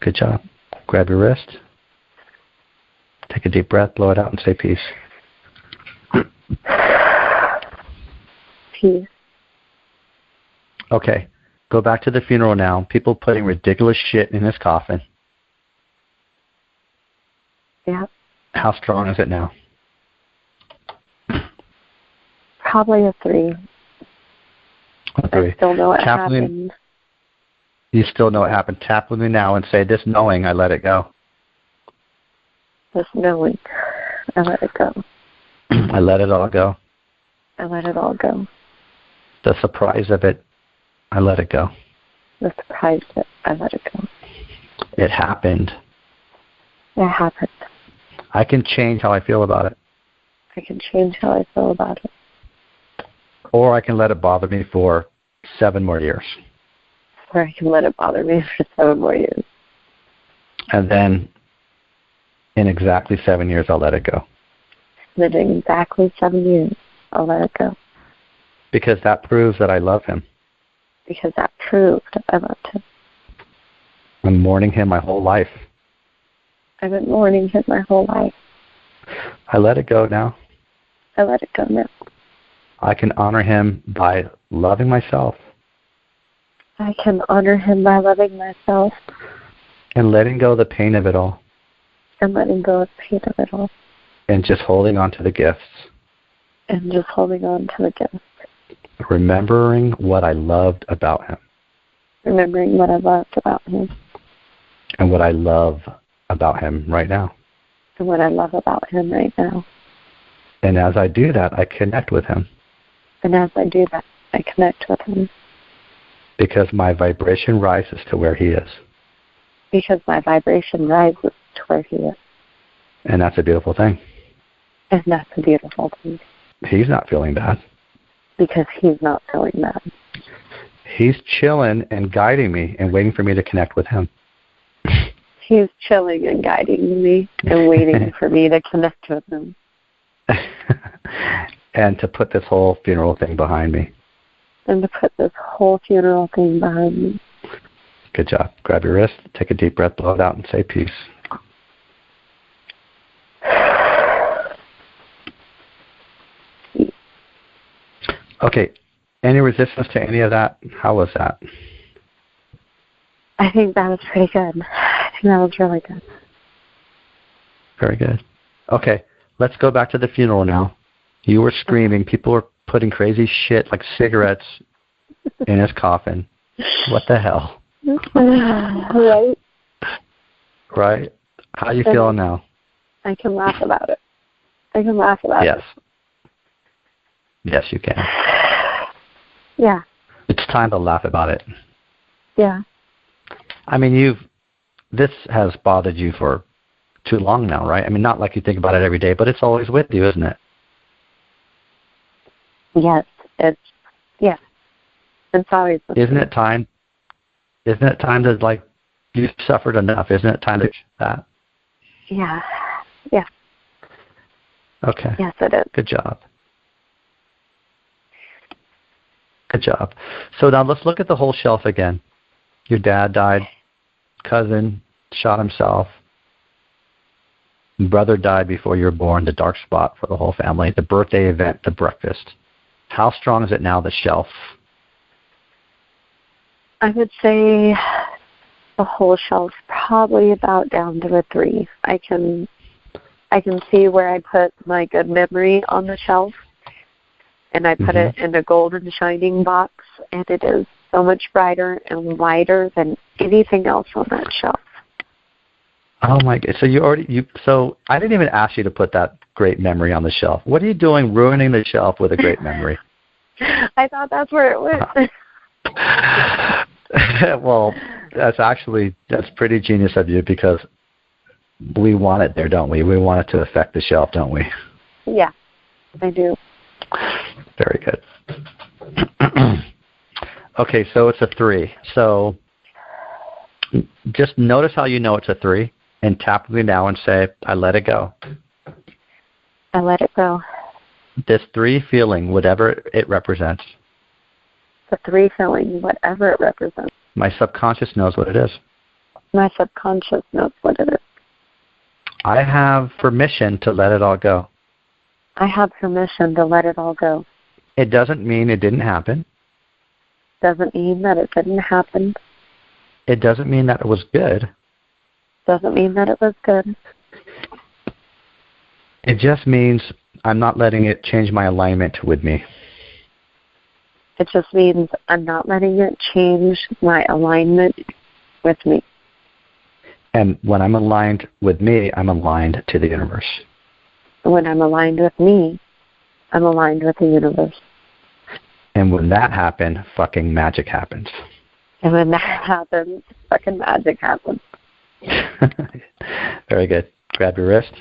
Good job. Grab your wrist. Take a deep breath, blow it out, and say peace. Peace. Okay. Go back to the funeral now. People putting ridiculous shit in his coffin. Yeah. How strong is it now? Probably a 3. A 3. I still know it Tap with happened. me. You still know it happened. Tap with me now and say, this knowing, I let it go. This knowing, I let it go. I let it all go. I let it all go. The surprise of it, I let it go. The surprise of it, I let it go. It happened. It happened. I can change how I feel about it. I can change how I feel about it. Or I can let it bother me for 7 more years. Or I can let it bother me for 7 more years. And then in exactly 7 years, I'll let it go. Then in exactly 7 years, I'll let it go. Because that proves that I love him. Because that proved I loved him. I'm mourning him my whole life. I've been mourning him my whole life. I let it go now. I let it go now. I can honor him by loving myself. I can honor him by loving myself. And letting go of the pain of it all. And letting go of the pain of it all. And just holding on to the gifts. And just holding on to the gift. Remembering what I loved about him. Remembering what I loved about him. And what I love about him right now. And what I love about him right now. And as I do that, I connect with him. And as I do that, I connect with him. Because my vibration rises to where he is. Because my vibration rises to where he is. And that's a beautiful thing. And that's a beautiful thing. He's not feeling bad. Because he's not feeling bad. He's chilling and guiding me and waiting for me to connect with him. He's chilling and guiding me and waiting for me to connect with him. And to put this whole funeral thing behind me. And to put this whole funeral thing behind me. Good job. Grab your wrist, take a deep breath, blow it out, and say peace. Okay. Any resistance to any of that? How was that? I think that was pretty good. I think that was really good. Very good. Okay. Let's go back to the funeral now. You were screaming. People were putting crazy shit like cigarettes in his coffin. What the hell? Right? Right? How are you feeling now? I can laugh about it. I can laugh about it. Yes. Yes, you can. Yeah. It's time to laugh about it. Yeah. I mean, this has bothered you for too long now, right? I mean, not like you think about it every day, but it's always with you, isn't it? Yes. It's always with Isn't me. it time? Isn't it time to, like, you've suffered enough? Isn't it time to that? Yeah. Yeah. Okay. Yes, it is. Good job. Good job. So now let's look at the whole shelf again. Your dad died. Cousin shot himself. Brother died before you were born. The dark spot for the whole family. The birthday event, the breakfast. How strong is it now, the shelf? I would say the whole shelf probably about down to a 3. I can see where I put my good memory on the shelf, and I put it in a golden shining box, and it is so much brighter and lighter than anything else on that shelf. Oh my God! So I didn't even ask you to put that great memory on the shelf. What are you doing, ruining the shelf with a great memory? I thought that's where it went. Well, that's pretty genius of you, because we want it there, don't we? We want it to affect the shelf, don't we? Yeah, I do. Very good. Okay, so it's a 3. So just notice how you know it's a 3, and tap with me now and say, I let it go. I let it go. This 3 feeling, whatever it represents. The 3 feeling, whatever it represents. My subconscious knows what it is. My subconscious knows what it is. I have permission to let it all go. I have permission to let it all go. It doesn't mean it didn't happen. Doesn't mean that it didn't happen. It doesn't mean that it was good. Doesn't mean that it was good. It just means I'm not letting it change my alignment with me. It just means I'm not letting it change my alignment with me. And when I'm aligned with me, I'm aligned to the universe. When I'm aligned with me, I'm aligned with the universe. And when that happens, fucking magic happens. And when that happens, fucking magic happens. Very good. Grab your wrist.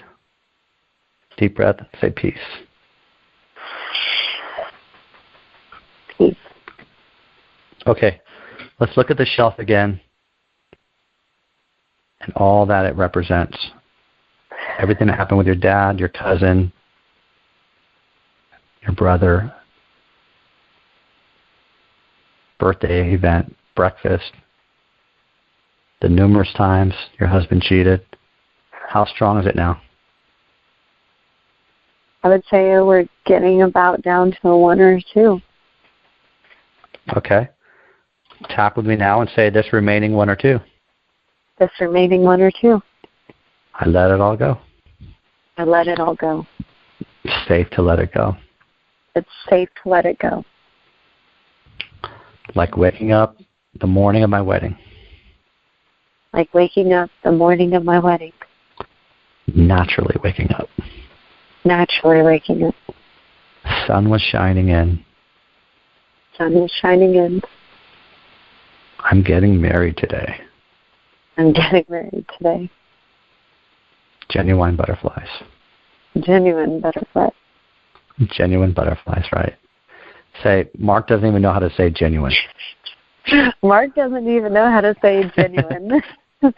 Deep breath. Say peace. Peace. Okay. Let's look at the shelf again and all that it represents. Everything that happened with your dad, your cousin, your brother, birthday event, breakfast, the numerous times your husband cheated. How strong is it now? I would say we're getting about down to a 1 or 2. Okay. Tap with me now and say this remaining 1 or 2. This remaining 1 or 2. I let it all go. I let it all go. It's safe to let it go. It's safe to let it go. Like waking up the morning of my wedding. Like waking up the morning of my wedding. Naturally waking up. Naturally waking up. Sun was shining in. Sun was shining in. I'm getting married today. I'm getting married today. Genuine butterflies. Genuine butterfly. Genuine butterflies, right. Say, Mark doesn't even know how to say genuine. Mark doesn't even know how to say genuine.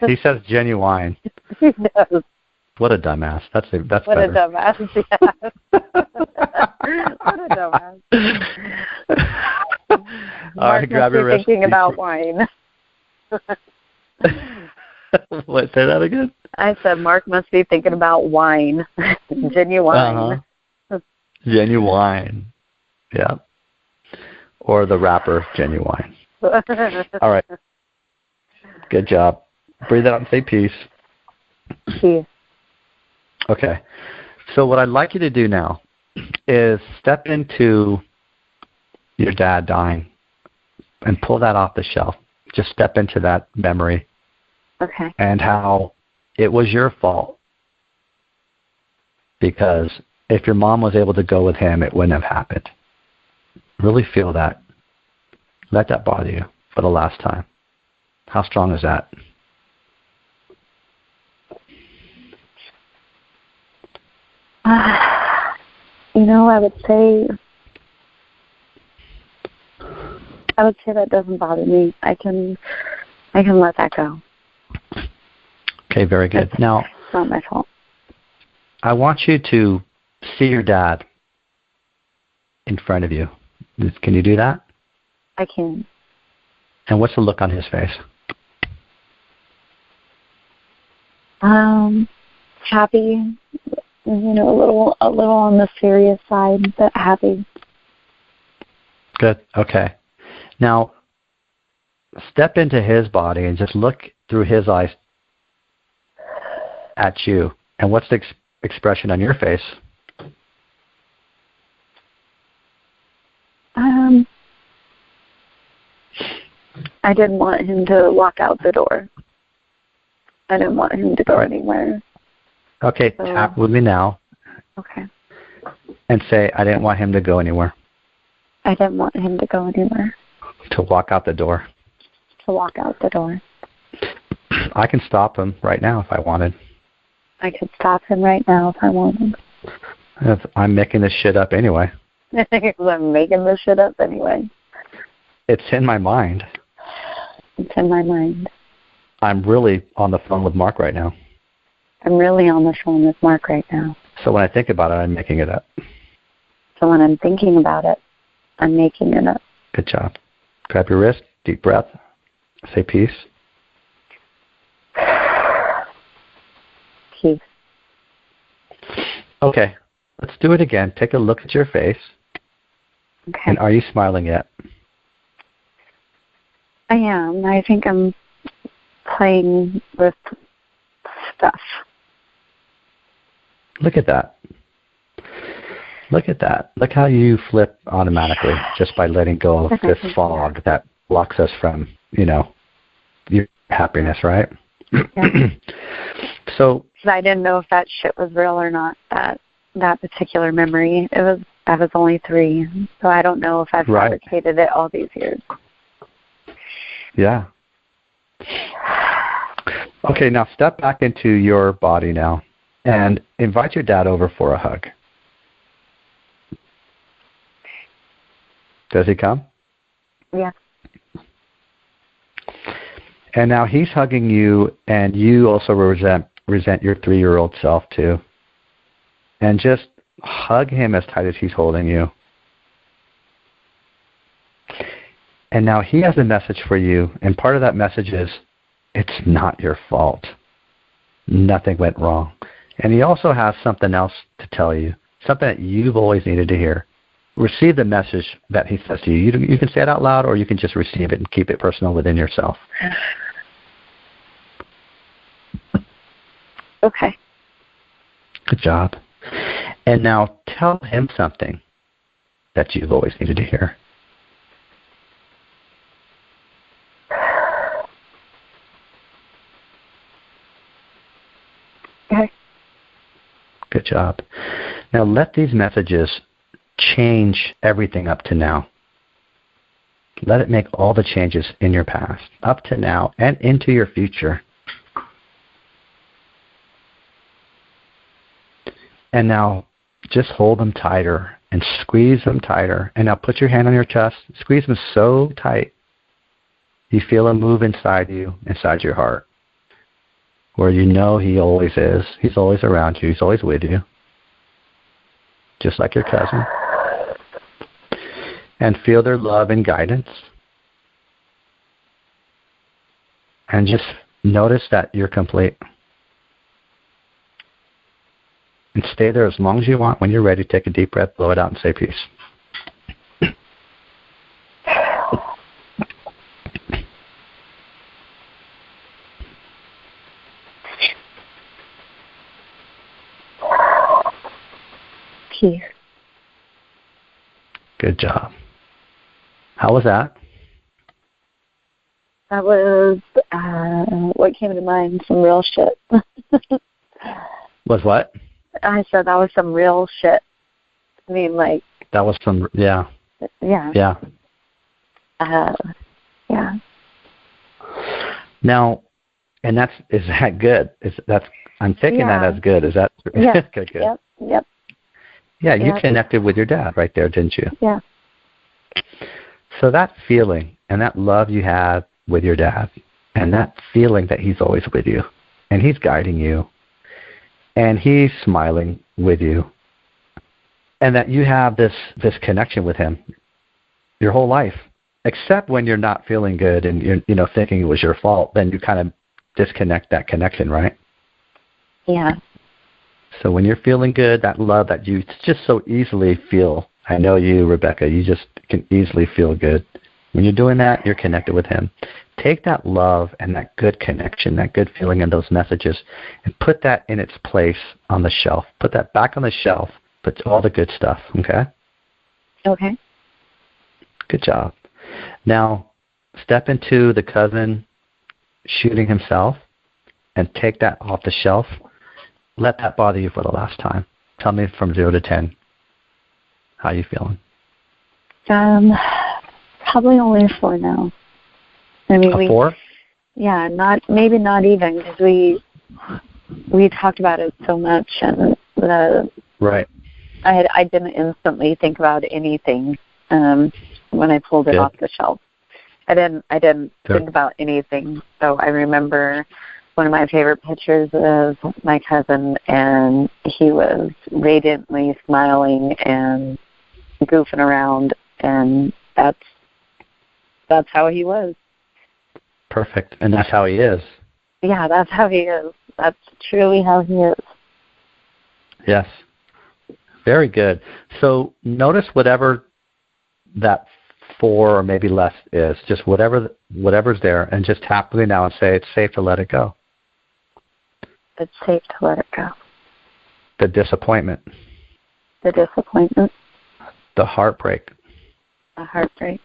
He says genuine. He does. What a dumbass. That's what better. A dumbass. Yeah. What a dumbass. All right, grab your wrist. Thinking about wine. What? Say that again? I said Mark must be thinking about wine. Genuine. Uh-huh. Genuine. Yeah. Or the rapper Genuine. All right. Good job. Breathe out and say peace. Peace. Okay. So what I'd like you to do now is step into your dad dying and pull that off the shelf. Just step into that memory. Okay. And how it was your fault. Because if your mom was able to go with him, it wouldn't have happened. Really feel that. Let that bother you for the last time. How strong is that? I would say that doesn't bother me. I can let that go. Okay, very good. Now, it's not my fault. I want you to see your dad in front of you. Can you do that? I can. And what's the look on his face? Happy. A little on the serious side, but happy. Good. Okay. Now, step into his body and just look through his eyes at you. And what's the expression on your face? I didn't want him to walk out the door. I didn't want him to go anywhere. Okay, so, tap with me now. Okay. And say, I didn't want him to go anywhere. I didn't want him to go anywhere. To walk out the door. To walk out the door. I can stop him right now if I wanted. I could stop him right now if I wanted. If I'm making this shit up anyway. I'm making this shit up anyway. It's in my mind. It's in my mind. I'm really on the phone with Mark right now. I'm really on the phone with Mark right now. So when I think about it, I'm making it up. So when I'm thinking about it, I'm making it up. Good job. Grab your wrist, deep breath, say peace. Peace. Okay, let's do it again. Take a look at your face. Okay. And are you smiling yet? I am. I think I'm playing with stuff. Look at that. Look at that. Look how you flip automatically just by letting go of this fog that blocks us from, your happiness, right? Yeah. So I didn't know if that shit was real or not, that particular memory. I was only 3, so I don't know if I've fabricated it all these years. Yeah. Okay, now step back into your body now and invite your dad over for a hug. Does he come? Yeah. And now he's hugging you, and you also resent your 3-year-old self too. And just hug him as tight as he's holding you. And now he has a message for you, and part of that message is, it's not your fault. Nothing went wrong. And he also has something else to tell you, something that you've always needed to hear. Receive the message that he says to you. You can say it out loud, or you can just receive it and keep it personal within yourself. Okay. Good job. And now tell him something that you've always needed to hear. Okay. Good job. Now let these messages change everything up to now. Let it make all the changes in your past, up to now, and into your future. And now just hold them tighter and squeeze them tighter. And now put your hand on your chest. Squeeze them so tight you feel them move inside you, inside your heart, where you know he always is. He's always around you. He's always with you, just like your cousin. And feel their love and guidance. And just notice that you're complete. And stay there as long as you want. When you're ready, take a deep breath, blow it out, and say peace. Peace. Good job. How was that? That was what came to mind, some real shit. Was what? I said that was some real shit. I mean, like... That was some, yeah. Yeah. Yeah. Yeah. Now, and is that good? I'm taking that as good. Is that yeah. good? Yep. Yeah, you connected with your dad right there, didn't you? Yeah. So that feeling and that love you have with your dad, and that feeling that he's always with you, and he's guiding you, and he's smiling with you, and that you have this connection with him your whole life, except when you're not feeling good and you're thinking it was your fault, then you kind of disconnect that connection, right? Yeah. So when you're feeling good, that love that you just so easily feel, I know you, Rebecca, you just can easily feel good. When you're doing that, you're connected with him. Take that love and that good connection, that good feeling and those messages, and put that in its place on the shelf. Put that back on the shelf. Put all the good stuff, okay? Okay. Good job. Now, step into the cousin shooting himself and take that off the shelf. Let that bother you for the last time. Tell me from 0 to 10. How are you feeling? Probably only 4 now. I mean, 4? Yeah, maybe not even, because we talked about it so much, and right. I didn't instantly think about anything when I pulled it off the shelf. I didn't think about anything. So I remember one of my favorite pictures of my cousin, and he was radiantly smiling, and goofing around, and that's how he was. Perfect. And that's how he is. Yeah, that's how he is. That's truly how he is. Yes. Very good. So notice whatever that 4 or maybe less is, just whatever's there, and just happily now and say it's safe to let it go. It's safe to let it go. The disappointment. The disappointment. The heartbreak. The heartbreak.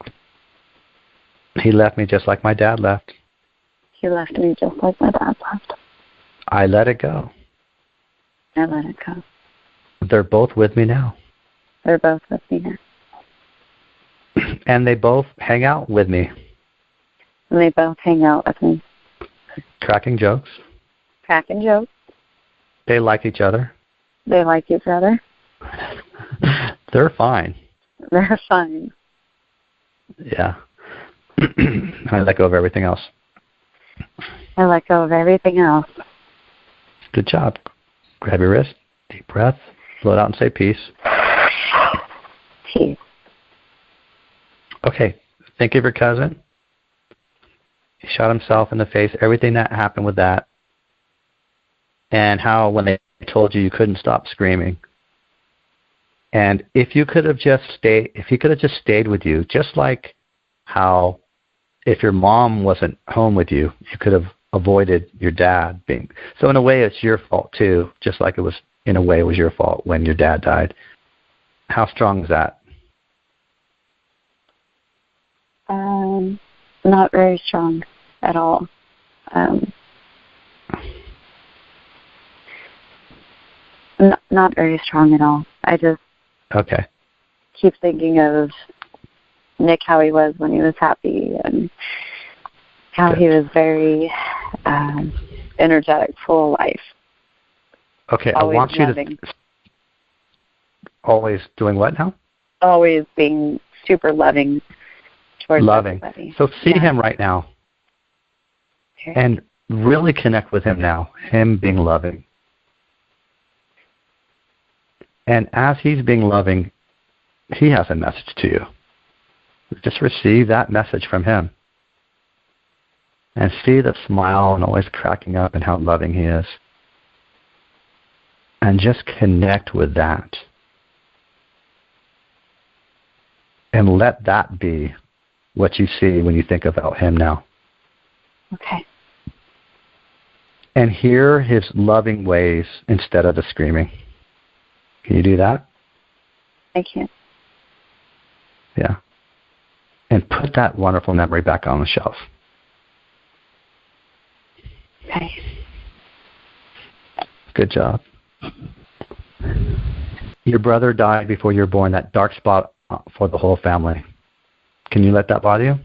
He left me just like my dad left. He left me just like my dad left. I let it go. I let it go. They're both with me now. They're both with me now. And they both hang out with me. And they both hang out with me. Cracking jokes. Cracking jokes. They like each other. They like each other. They're fine. They're fine. Yeah. I let go of everything else. I let go of everything else. Good job. Grab your wrist. Deep breath. Blow it out and say peace. Peace. Okay. Think of your cousin. He shot himself in the face. Everything that happened with that. And how when they told you couldn't stop screaming. And if you could have just stayed, if he could have just stayed with you, just like how if your mom wasn't home with you, you could have avoided your dad being. So in a way, it's your fault too, just like it was, in a way, it was your fault when your dad died. How strong is that? Not very strong at all. Not very strong at all. I just Okay. keep thinking of Nick, how he was when he was happy, and how Good. he was very energetic, full of life. Okay, Always I want you loving. to always doing what now? Always being super loving towards Loving. everybody. So see Yeah. him right now Okay. and really connect with him now, him being loving. And as he's being loving, he has a message to you. Just receive that message from him. And see the smile and always cracking up and how loving he is. And just connect with that. And let that be what you see when you think about him now. Okay. And hear his loving ways instead of the screaming. Can you do that? I can. Yeah. And put that wonderful memory back on the shelf. Okay. Good job. Your brother died before you were born, that dark spot for the whole family. Can you let that bother you?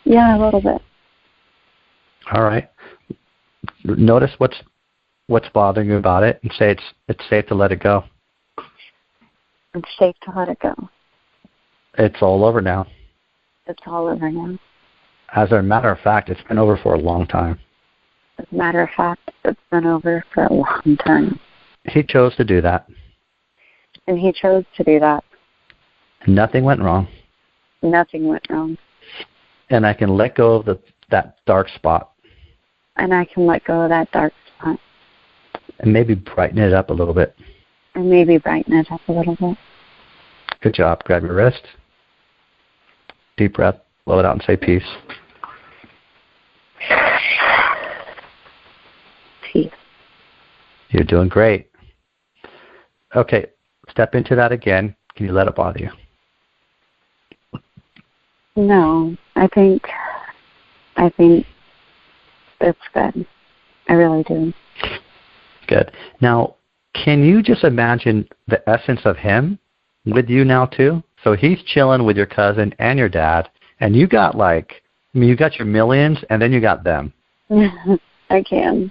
Yeah, a little bit. All right. Notice what's bothering you about it and say it's safe to let it go. It's safe to let it go. It's all over now. It's all over now. As a matter of fact, it's been over for a long time. As a matter of fact, it's been over for a long time. He chose to do that. And he chose to do that. Nothing went wrong. Nothing went wrong. And I can let go of that dark spot. And I can let go of that dark spot. And maybe brighten it up a little bit. And maybe brighten it up a little bit. Good job. Grab your wrist. Deep breath. Blow it out and say peace. Peace. You're doing great. Okay. Step into that again. Can you let it bother you? No, I think it's good. I really do. Good. Now, can you just imagine the essence of him with you now too? So he's chilling with your cousin and your dad, and you got you got your millions, and then you got them. I can.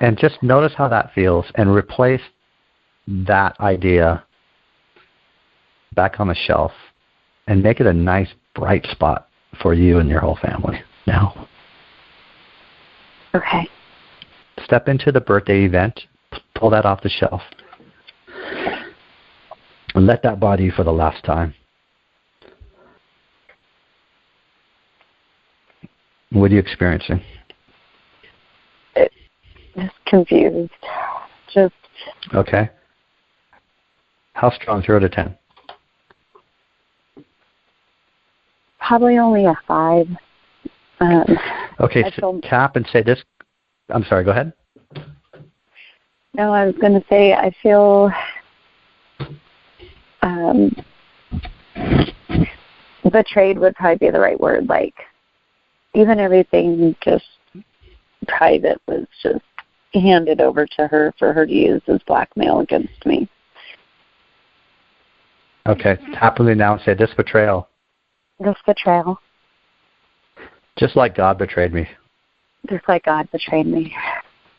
And just notice how that feels, and replace that idea back on the shelf, and make it a nice, bright spot for you and your whole family now. Okay. Step into the birthday event. Pull that off the shelf. And let that body you for the last time. What are you experiencing? Just confused. Just. Okay. How strong? 0 to 10. Probably only a 5. Okay, so tap and say this. I'm sorry, go ahead. No, I was going to say I feel betrayed would probably be the right word. Like, even everything just private was just handed over to her for her to use as blackmail against me. Okay, tap with me now and say this betrayal. This betrayal. Just like God betrayed me. Just like God betrayed me.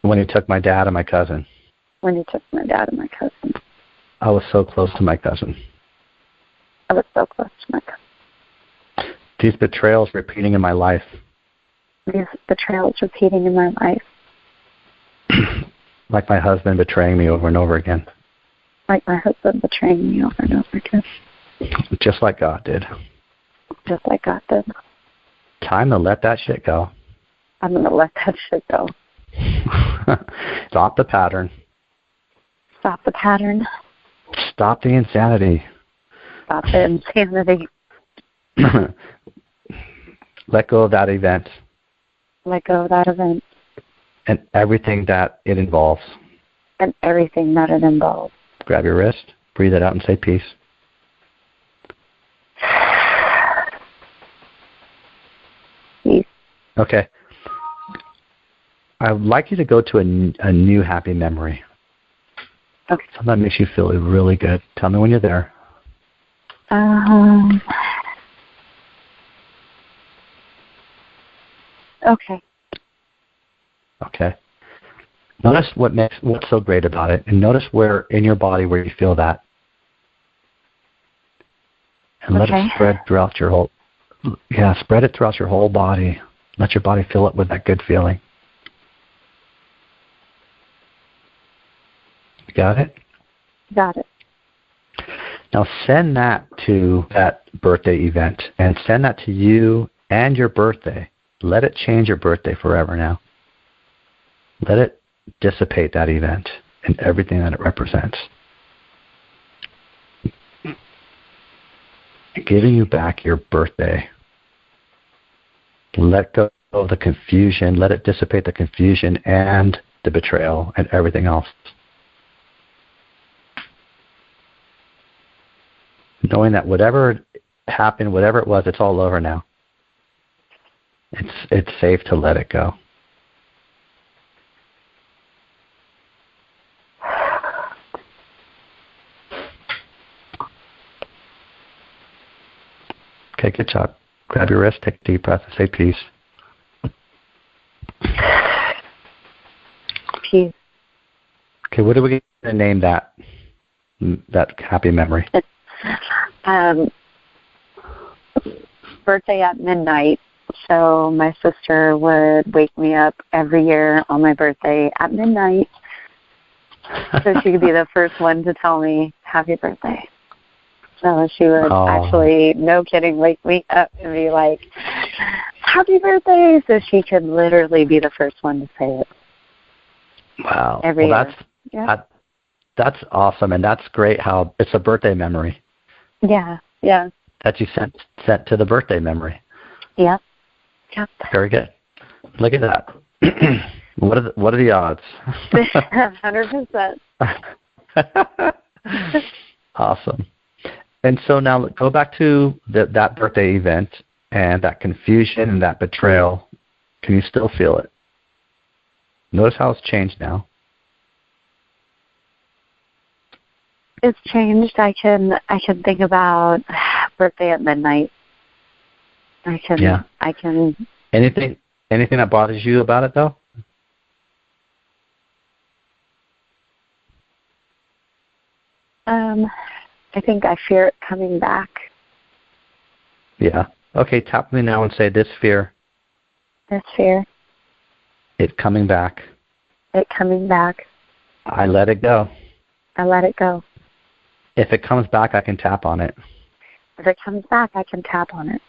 When he took my dad and my cousin. When he took my dad and my cousin. I was so close to my cousin. I was so close to my cousin. These betrayals repeating in my life. These betrayals repeating in my life. Like my husband betraying me over and over again. Like my husband betraying me over and over again. Just like God did. Just like God did. Time to let that shit go. I'm going to let that shit go. Stop the pattern. Stop the pattern. Stop the insanity. Stop the insanity. Let go of that event. Let go of that event. And everything that it involves. And everything that it involves. Grab your wrist, breathe it out, and say peace. Peace. Okay. I would like you to go to a new happy memory. Okay. Something that makes you feel really good. Tell me when you're there. Okay. Okay. Notice what's so great about it, and notice where in your body where you feel that, and let it spread throughout your whole. Yeah, spread it throughout your whole body. Let your body fill it with that good feeling. You got it? Got it. Now send that to that birthday event, and send that to you and your birthday. Let it change your birthday forever now. Let it dissipate that event and everything that it represents. Giving you back your birthday. Let go of the confusion. Let it dissipate the confusion and the betrayal and everything else. Knowing that whatever happened, whatever it was, it's all over now. It's safe to let it go. Okay, good job. Grab your wrist, take a deep breath, and say peace. Peace. Okay, what are we going to name that happy memory? Birthday at midnight. So my sister would wake me up every year on my birthday at midnight so she could be the first one to tell me happy birthday. So she would actually, no kidding, wake me up and be like, happy birthday, so she could literally be the first one to say it. Wow. Every year. That's awesome, and that's great how it's a birthday memory. Yeah. That you sent to the birthday memory. Yep. Very good. Look at that. What are the odds? 100%. Awesome. And so now go back to that birthday event and that confusion and that betrayal. Can you still feel it? Notice how it's changed now. It's changed. I can think about birthday at midnight. I can. Anything that bothers you about it though? I think I fear it coming back. Yeah. Okay, tap me now and say this fear. This fear. It coming back. It coming back. I let it go. I let it go. If it comes back, I can tap on it. If it comes back, I can tap on it.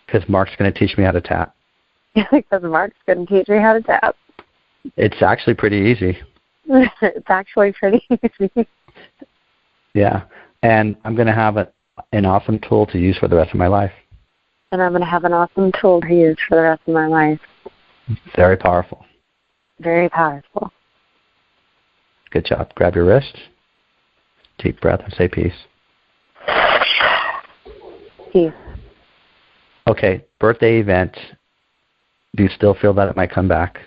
Because Mark's going to teach me how to tap. Because Mark's going to teach me how to tap. It's actually pretty easy. It's actually pretty easy. Yeah. And I'm going to have an awesome tool to use for the rest of my life. And I'm going to have an awesome tool to use for the rest of my life. Very powerful. Very powerful. Good job. Grab your wrist. Deep breath and say peace. Peace. Okay, birthday event. Do you still feel that it might come back?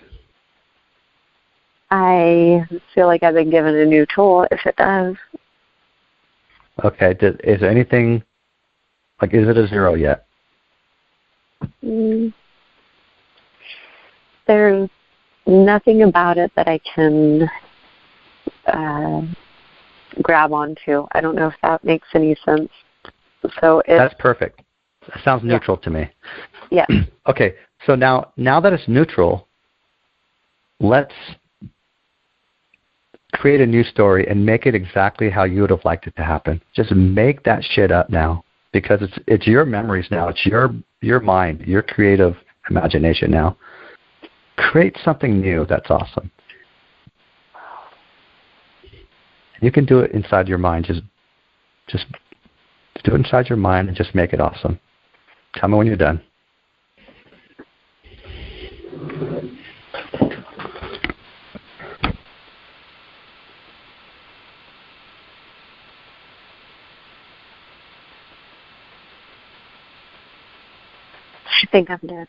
I feel like I've been given a new tool if it does. Okay, is there anything, like, is it a 0 yet? There's nothing about it that I can grab onto. I don't know if that makes any sense. So That's perfect. That sounds neutral to me. Yeah. Okay, so now that it's neutral, let's create a new story and make it exactly how you would have liked it to happen. Just make that shit up now, because it's your memories now. It's your mind, your creative imagination now. Create something new that's awesome. You can do it inside your mind. Just do it inside your mind and just make it awesome. Tell me when you're done. I think I'm dead.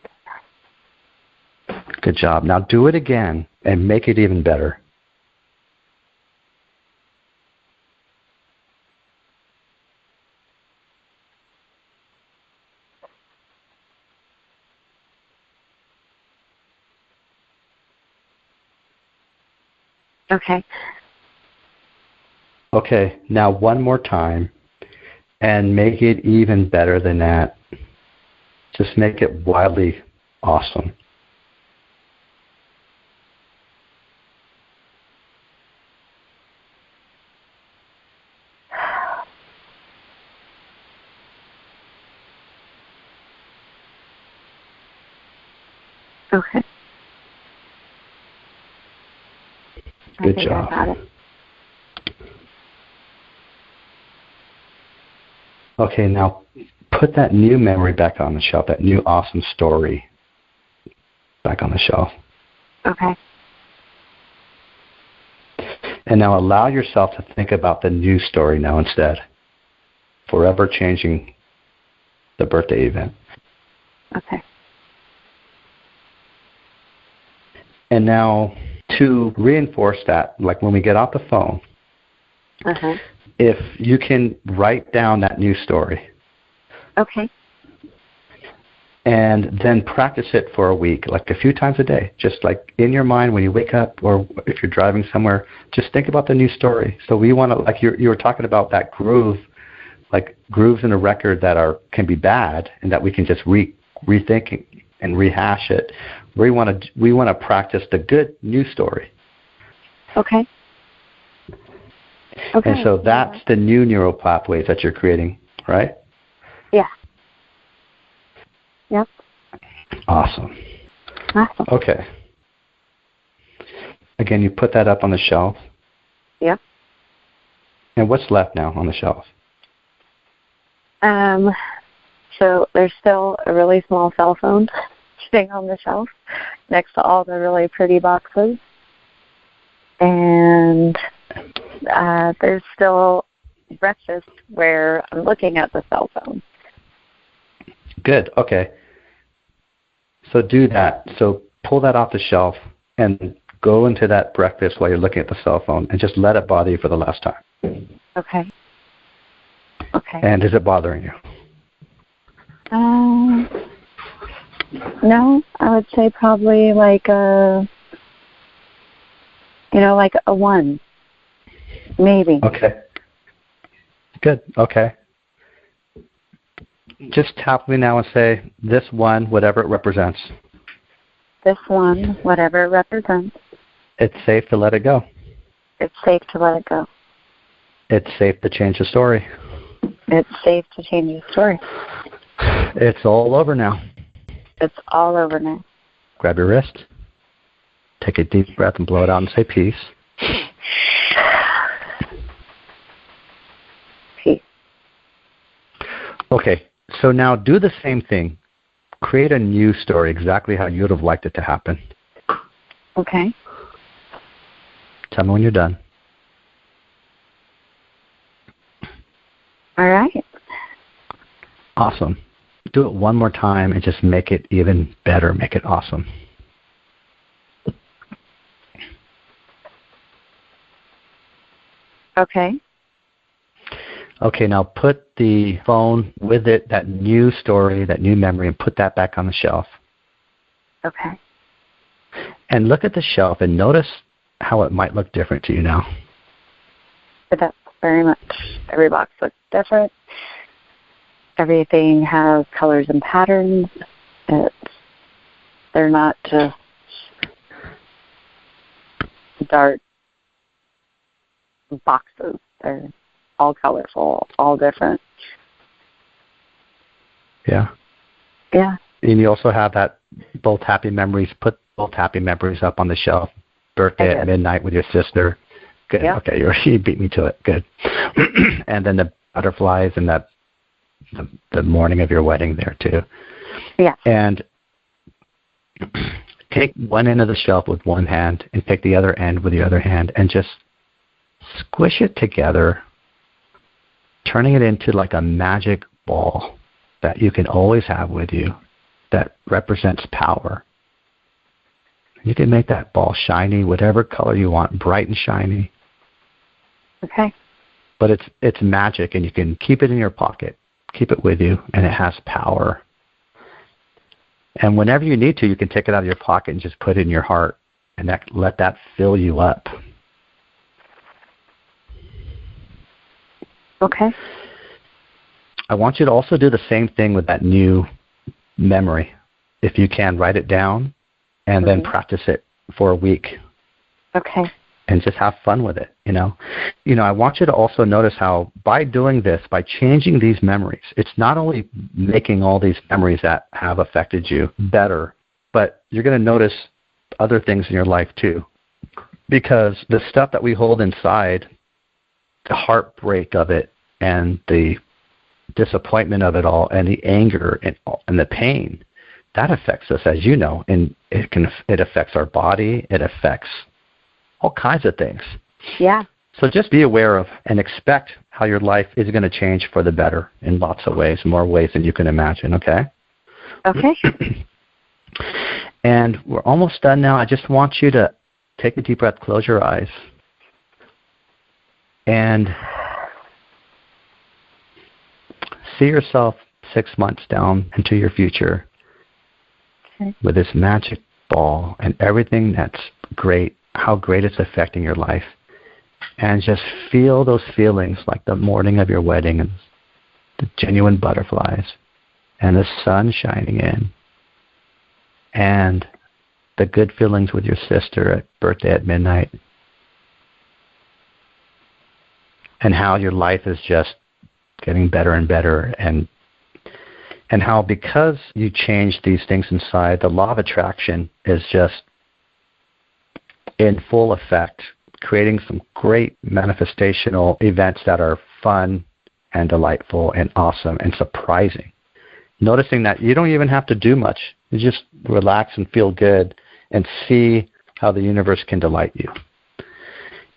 Good job. Now do it again and make it even better. Okay. Okay, now one more time and make it even better than that. Just make it wildly awesome. Okay. Good I think job. I got it. Okay, now put that new memory back on the shelf, that new awesome story back on the shelf. Okay. And now allow yourself to think about the new story now instead, forever changing the birthday event. Okay. And now to reinforce that, like when we get off the phone, Uh-huh. if you can write down that new story. Okay. And then practice it for a week, like a few times a day, just like in your mind when you wake up, or if you're driving somewhere, just think about the new story. So we want to, like you were talking about that groove, like grooves in a record that can be bad and that we can just rethink and rehash it. We want to practice the good new story. Okay. Okay. And so that's the new neural pathways that you're creating, right? Yeah. Yep. Awesome. Awesome. Okay. Again, you put that up on the shelf. Yeah. And what's left now on the shelf? So there's still a really small cell phone sitting on the shelf next to all the really pretty boxes. And there's still breakfast where I'm looking at the cell phone. Good. Okay. So do that. So pull that off the shelf and go into that breakfast while you're looking at the cell phone and just let it bother you for the last time. Okay. Okay. And is it bothering you? No, I would say probably like a 1, maybe. Okay. Good. Okay. Just tap me now and say, this one, whatever it represents. This one, whatever it represents. It's safe to let it go. It's safe to let it go. It's safe to change the story. It's safe to change the story. It's all over now. It's all over now. Grab your wrist. Take a deep breath and blow it out and say peace. Peace. Okay, so now do the same thing. Create a new story exactly how you would have liked it to happen. Okay. Tell me when you're done. All right. Awesome. Do it one more time and just make it even better. Make it awesome. Okay. Okay, now put the phone with it, that new story, that new memory, and put that back on the shelf. Okay. And look at the shelf and notice how it might look different to you now. It does very much. Every box looks different. Everything has colors and patterns. They're not just dark boxes. They're all colorful, all different. Yeah. Yeah. And you also have that both happy memories. Put both happy memories up on the shelf. Birthday at midnight with your sister. Good. Yeah. Okay, you beat me to it. Good. And then the butterflies and the morning of your wedding there too. Yeah. And take one end of the shelf with one hand and take the other end with the other hand and just squish it together, turning it into like a magic ball that you can always have with you that represents power. You can make that ball shiny, whatever color you want, bright and shiny. Okay. But it's magic, and you can keep it in your pocket, keep it with you, and it has power. And whenever you need to, you can take it out of your pocket and just put it in your heart, and let that fill you up. Okay. I want you to also do the same thing with that new memory. If you can, write it down and then practice it for a week. Okay. And just have fun with it, you know. I want you to also notice how by doing this, by changing these memories, it's not only making all these memories that have affected you better, but you're going to notice other things in your life too. Because the stuff that we hold inside, the heartbreak of it and the disappointment of it all and the anger and the pain, that affects us, as you know, and it affects our body, it affects all kinds of things. Yeah. So just be aware of and expect how your life is going to change for the better in lots of ways, more ways than you can imagine, okay? Okay. And we're almost done now. I just want you to take a deep breath, close your eyes, and see yourself 6 months down into your future with this magic ball and everything that's great, how great it's affecting your life. And just feel those feelings like the morning of your wedding and the genuine butterflies and the sun shining in and the good feelings with your sister at birthday at midnight and how your life is just getting better and better and how because you change these things inside, the law of attraction is just in full effect, creating some great manifestational events that are fun and delightful and awesome and surprising. Noticing that you don't even have to do much. You just relax and feel good and see how the universe can delight you.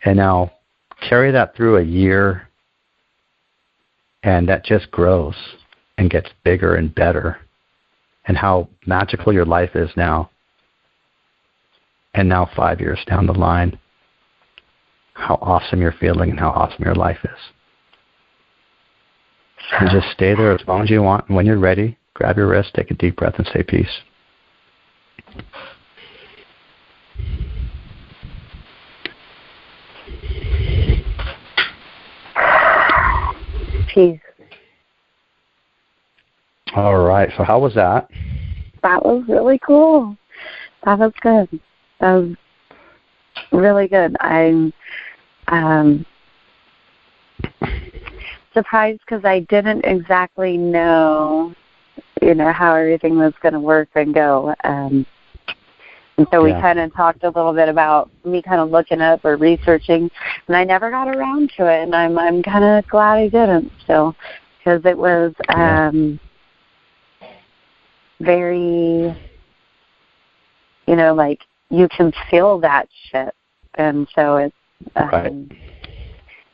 And now carry that through a year, and that just grows and gets bigger and better, and how magical your life is now. And now 5 years down the line, how awesome you're feeling and how awesome your life is. And just stay there as long as you want. And when you're ready, grab your wrist, take a deep breath, and say peace. Peace. All right. So how was that? That was really cool. That was good. That was really good. surprised because I didn't exactly know, how everything was going to work and go. And so we kind of talked a little bit about me kind of looking up or researching, and I never got around to it, and I'm kind of glad I didn't. So, because it was very, like you can feel that shit, and so it's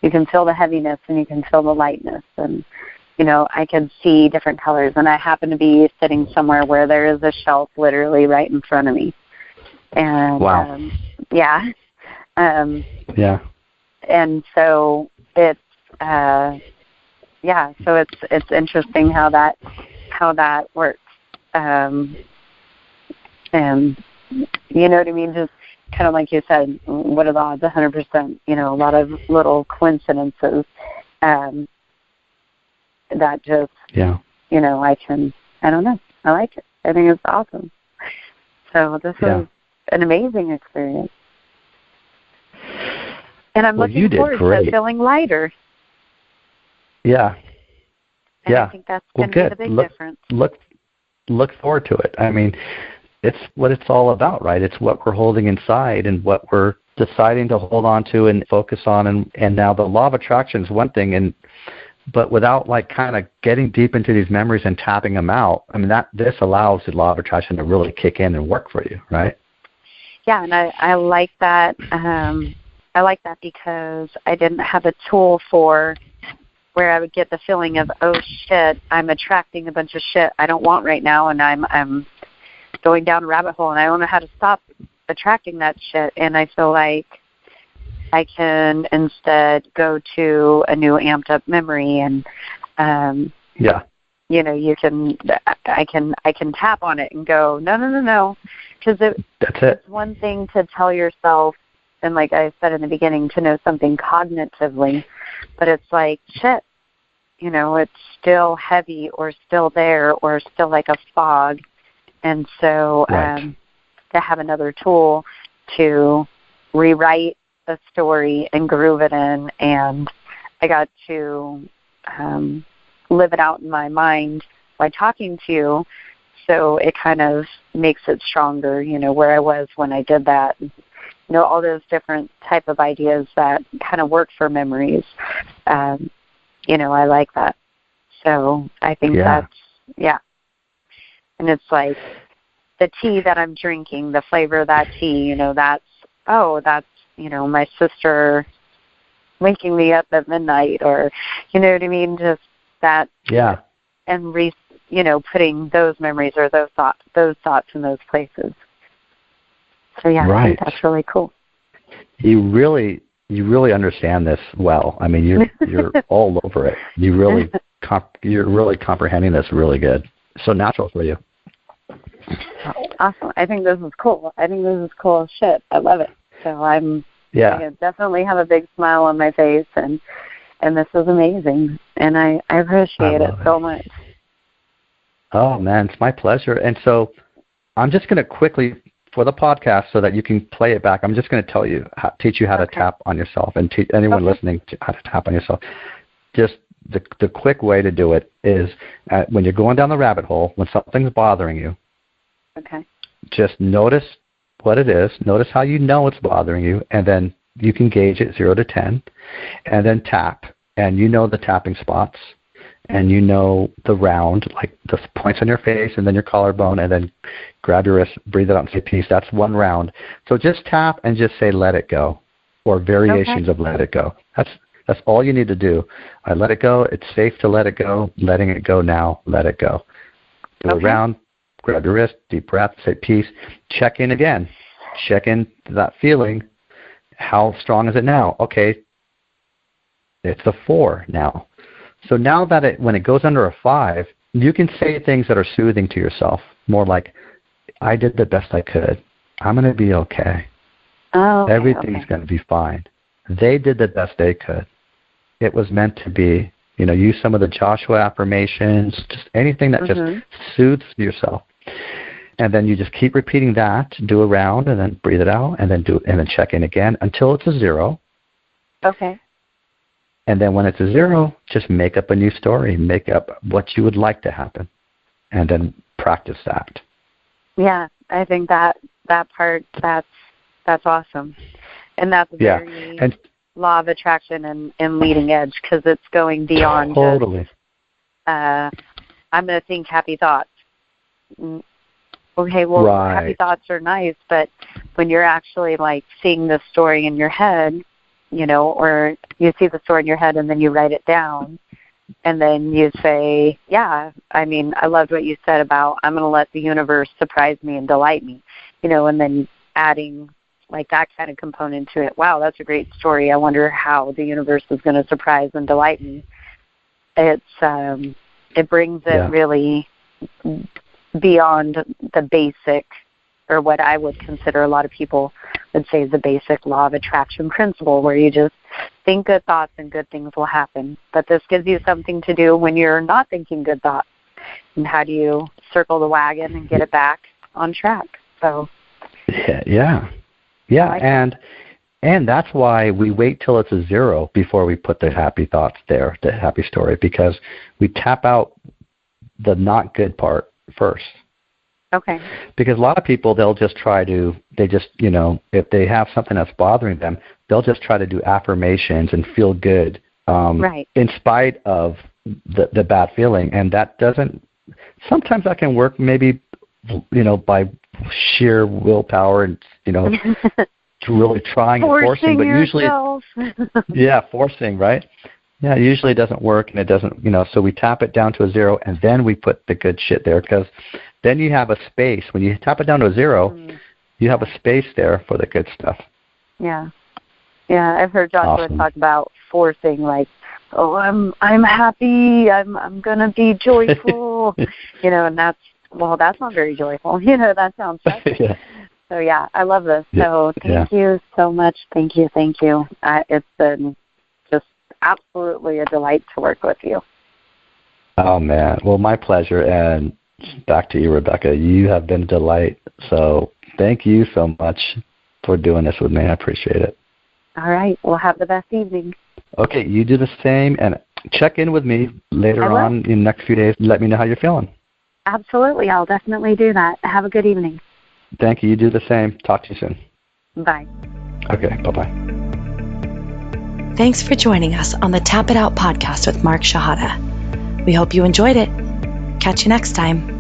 you can feel the heaviness and you can feel the lightness, and I can see different colors, and I happen to be sitting somewhere where there is a shelf literally right in front of me. And and so it's so it's interesting how that works. And you know what I mean, just kind of like you said, what are the odds? 100%, a lot of little coincidences that just I don't know, I like it. I think it's awesome. So this was an amazing experience. And I'm looking forward to feeling lighter. Yeah. And I think that's going to be the big difference. Look forward to it. I mean, it's what it's all about, right? It's what we're holding inside and what we're deciding to hold on to and focus on. And now the law of attraction is one thing, but without like kind of getting deep into these memories and tapping them out, I mean, this allows the law of attraction to really kick in and work for you, right? Yeah, and I like that. I like that because I didn't have a tool for where I would get the feeling of, oh shit, I'm attracting a bunch of shit I don't want right now, and I'm going down a rabbit hole, and I don't know how to stop attracting that shit. And I feel like I can instead go to a new amped up memory, and I can tap on it and go, no, because it's one thing to tell yourself, and like I said in the beginning, to know something cognitively, but it's like, shit, it's still heavy or still there or still like a fog. And so to have another tool to rewrite a story and groove it in, and I got to live it out in my mind by talking to you, so it kind of makes it stronger, where I was when I did that. All those different type of ideas that kind of work for memories. I like that. So I think that's, And it's like the tea that I'm drinking, the flavor of that tea, that's my sister waking me up at midnight, or, you know what I mean? Just that. Yeah. And, putting those memories or those thoughts in those places. So I think that's really cool. You really understand this well. I mean, you're all over it. You're really comprehending this really good. So natural for you. Awesome. I think this is cool. I think this is cool as shit. I love it. So I definitely have a big smile on my face, and this is amazing, and I appreciate it so much. Oh man, it's my pleasure. And so I'm just going to quickly, for the podcast, so that you can play it back, I'm just going to teach you how to tap on yourself, and teach anyone listening how to tap on yourself. Just the quick way to do it is when you're going down the rabbit hole, when something's bothering you, just notice what it is. Notice how you know it's bothering you, and then you can gauge it 0 to 10, and then tap. And the tapping spots, and the round, like the points on your face, and then your collarbone, and then grab your wrist, breathe it out, and say peace. That's one round. So just tap and just say let it go, or variations of let it go. That's all you need to do. I let it go. It's safe to let it go. Letting it go now. Let it go. Go around, grab your wrist, deep breath, say peace. Check in again. Check in that feeling. How strong is it now? Okay, it's a 4 now. So now that when it goes under a 5, you can say things that are soothing to yourself, more like, I did the best I could. I'm going to be okay. Everything's going to be fine. They did the best they could. It was meant to be. Use some of the Joshua affirmations, just anything that just soothes yourself. And then you just keep repeating that, do a round, and then breathe it out, and then check in again until it's a 0. Okay. And then when it's a 0, just make up a new story. Make up what you would like to happen. And then practice that. Yeah, I think that part, that's awesome. And that's very and law of attraction and leading edge, because it's going beyond totally. just, I'm going to think happy thoughts. Okay, well, happy thoughts are nice, but when you're actually like seeing the story in your head, you know, or you see the story in your head and then you write it down, and then you say, yeah, I mean, I loved what you said about I'm going to let the universe surprise me and delight me, you know, and then adding like that kind of component to it. Wow, that's a great story. I wonder how the universe is going to surprise and delight me. It brings it really beyond the basic, or what I would consider a lot of people would say is the basic law of attraction principle, where you just think good thoughts and good things will happen. But this gives you something to do when you're not thinking good thoughts. And how do you circle the wagon and get it back on track? So yeah, like and that's why we wait till it's a 0 before we put the happy thoughts there, the happy story, because we tap out the not good part first. Okay. Because a lot of people, you know, if they have something that's bothering them, they'll just try to do affirmations and feel good in spite of the bad feeling. And that doesn't, sometimes that can work maybe, you know, by sheer willpower and, you know, really trying and forcing, but usually, forcing, right? Yeah, it usually doesn't work, and it doesn't, you know, so we tap it down to a 0, and then we put the good shit there, because then you have a space. When you tap it down to a 0, you have a space there for the good stuff. Yeah. Yeah, I've heard Joshua talk about forcing, like, oh, I'm happy, I'm going to be joyful, you know, and that's not very joyful. You know, that sounds stressful. So, yeah, I love this. So thank you so much. Thank you. It's been just absolutely a delight to work with you. Oh, man. Well, my pleasure. And back to you, Rebecca. You have been a delight. So thank you so much for doing this with me. I appreciate it. All right. Well, have the best evening. Okay. You do the same. And check in with me later on in the next few days. Let me know how you're feeling. Absolutely. I'll definitely do that. Have a good evening. Thank you. You do the same. Talk to you soon. Bye. Okay. Bye-bye. Thanks for joining us on the Tap It Out podcast with Mark Shahada. We hope you enjoyed it. Catch you next time.